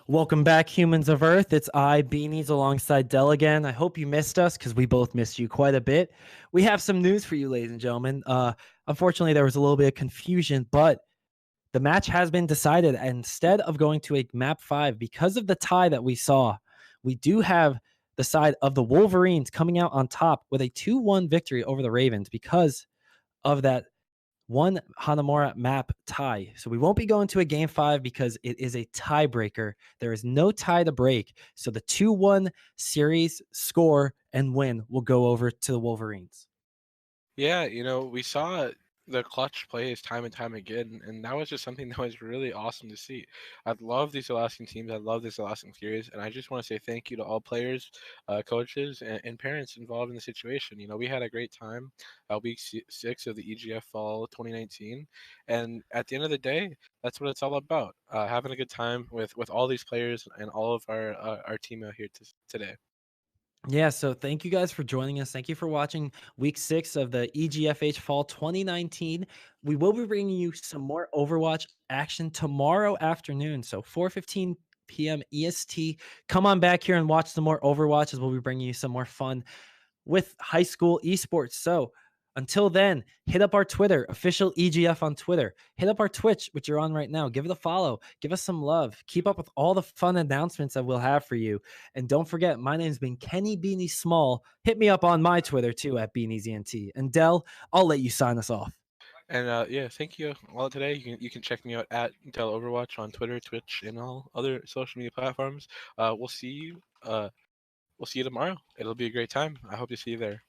Welcome back, humans of Earth. It's I, Beanies, alongside Dell again. I hope you missed us because we both missed you quite a bit. We have some news for you, ladies and gentlemen. Unfortunately, there was a little bit of confusion, but the match has been decided. Instead of going to a map 5, because of the tie that we saw, we do have the side of the Wolverines coming out on top with a 2-1 victory over the Ravens because of that one Hanamura map tie. So we won't be going to a game 5 because it is a tiebreaker. There is no tie to break. So the 2-1 series score and win will go over to the Wolverines. Yeah, we saw the clutch plays time and time again, and that was just something that was really awesome to see. I love these Alaskan teams. I love this Alaskan series, and I just want to say thank you to all players, coaches, and parents involved in the situation. We had a great time week 6 of the EGF Fall 2019, and at the end of the day, that's what it's all about. Having a good time with all these players and all of our team out here today. Yeah, so thank you guys for joining us. Thank you for watching week 6 of the EGFH Fall 2019. We will be bringing you some more Overwatch action tomorrow afternoon. So 4:15 p.m. EST. Come on back here and watch some more Overwatch as we'll be bringing you some more fun with high school esports. So until then, hit up our Twitter, official EGF on Twitter. Hit up our Twitch, which you're on right now. Give it a follow. Give us some love. Keep up with all the fun announcements that we'll have for you. And don't forget, my name's been Kenny Beanie Small. Hit me up on my Twitter too at BeaniesENT. And Dell, I'll let you sign us off. And yeah, thank you all today. You can check me out at Intel Overwatch on Twitter, Twitch, and all other social media platforms. We'll see you. We'll see you tomorrow. It'll be a great time. I hope to see you there.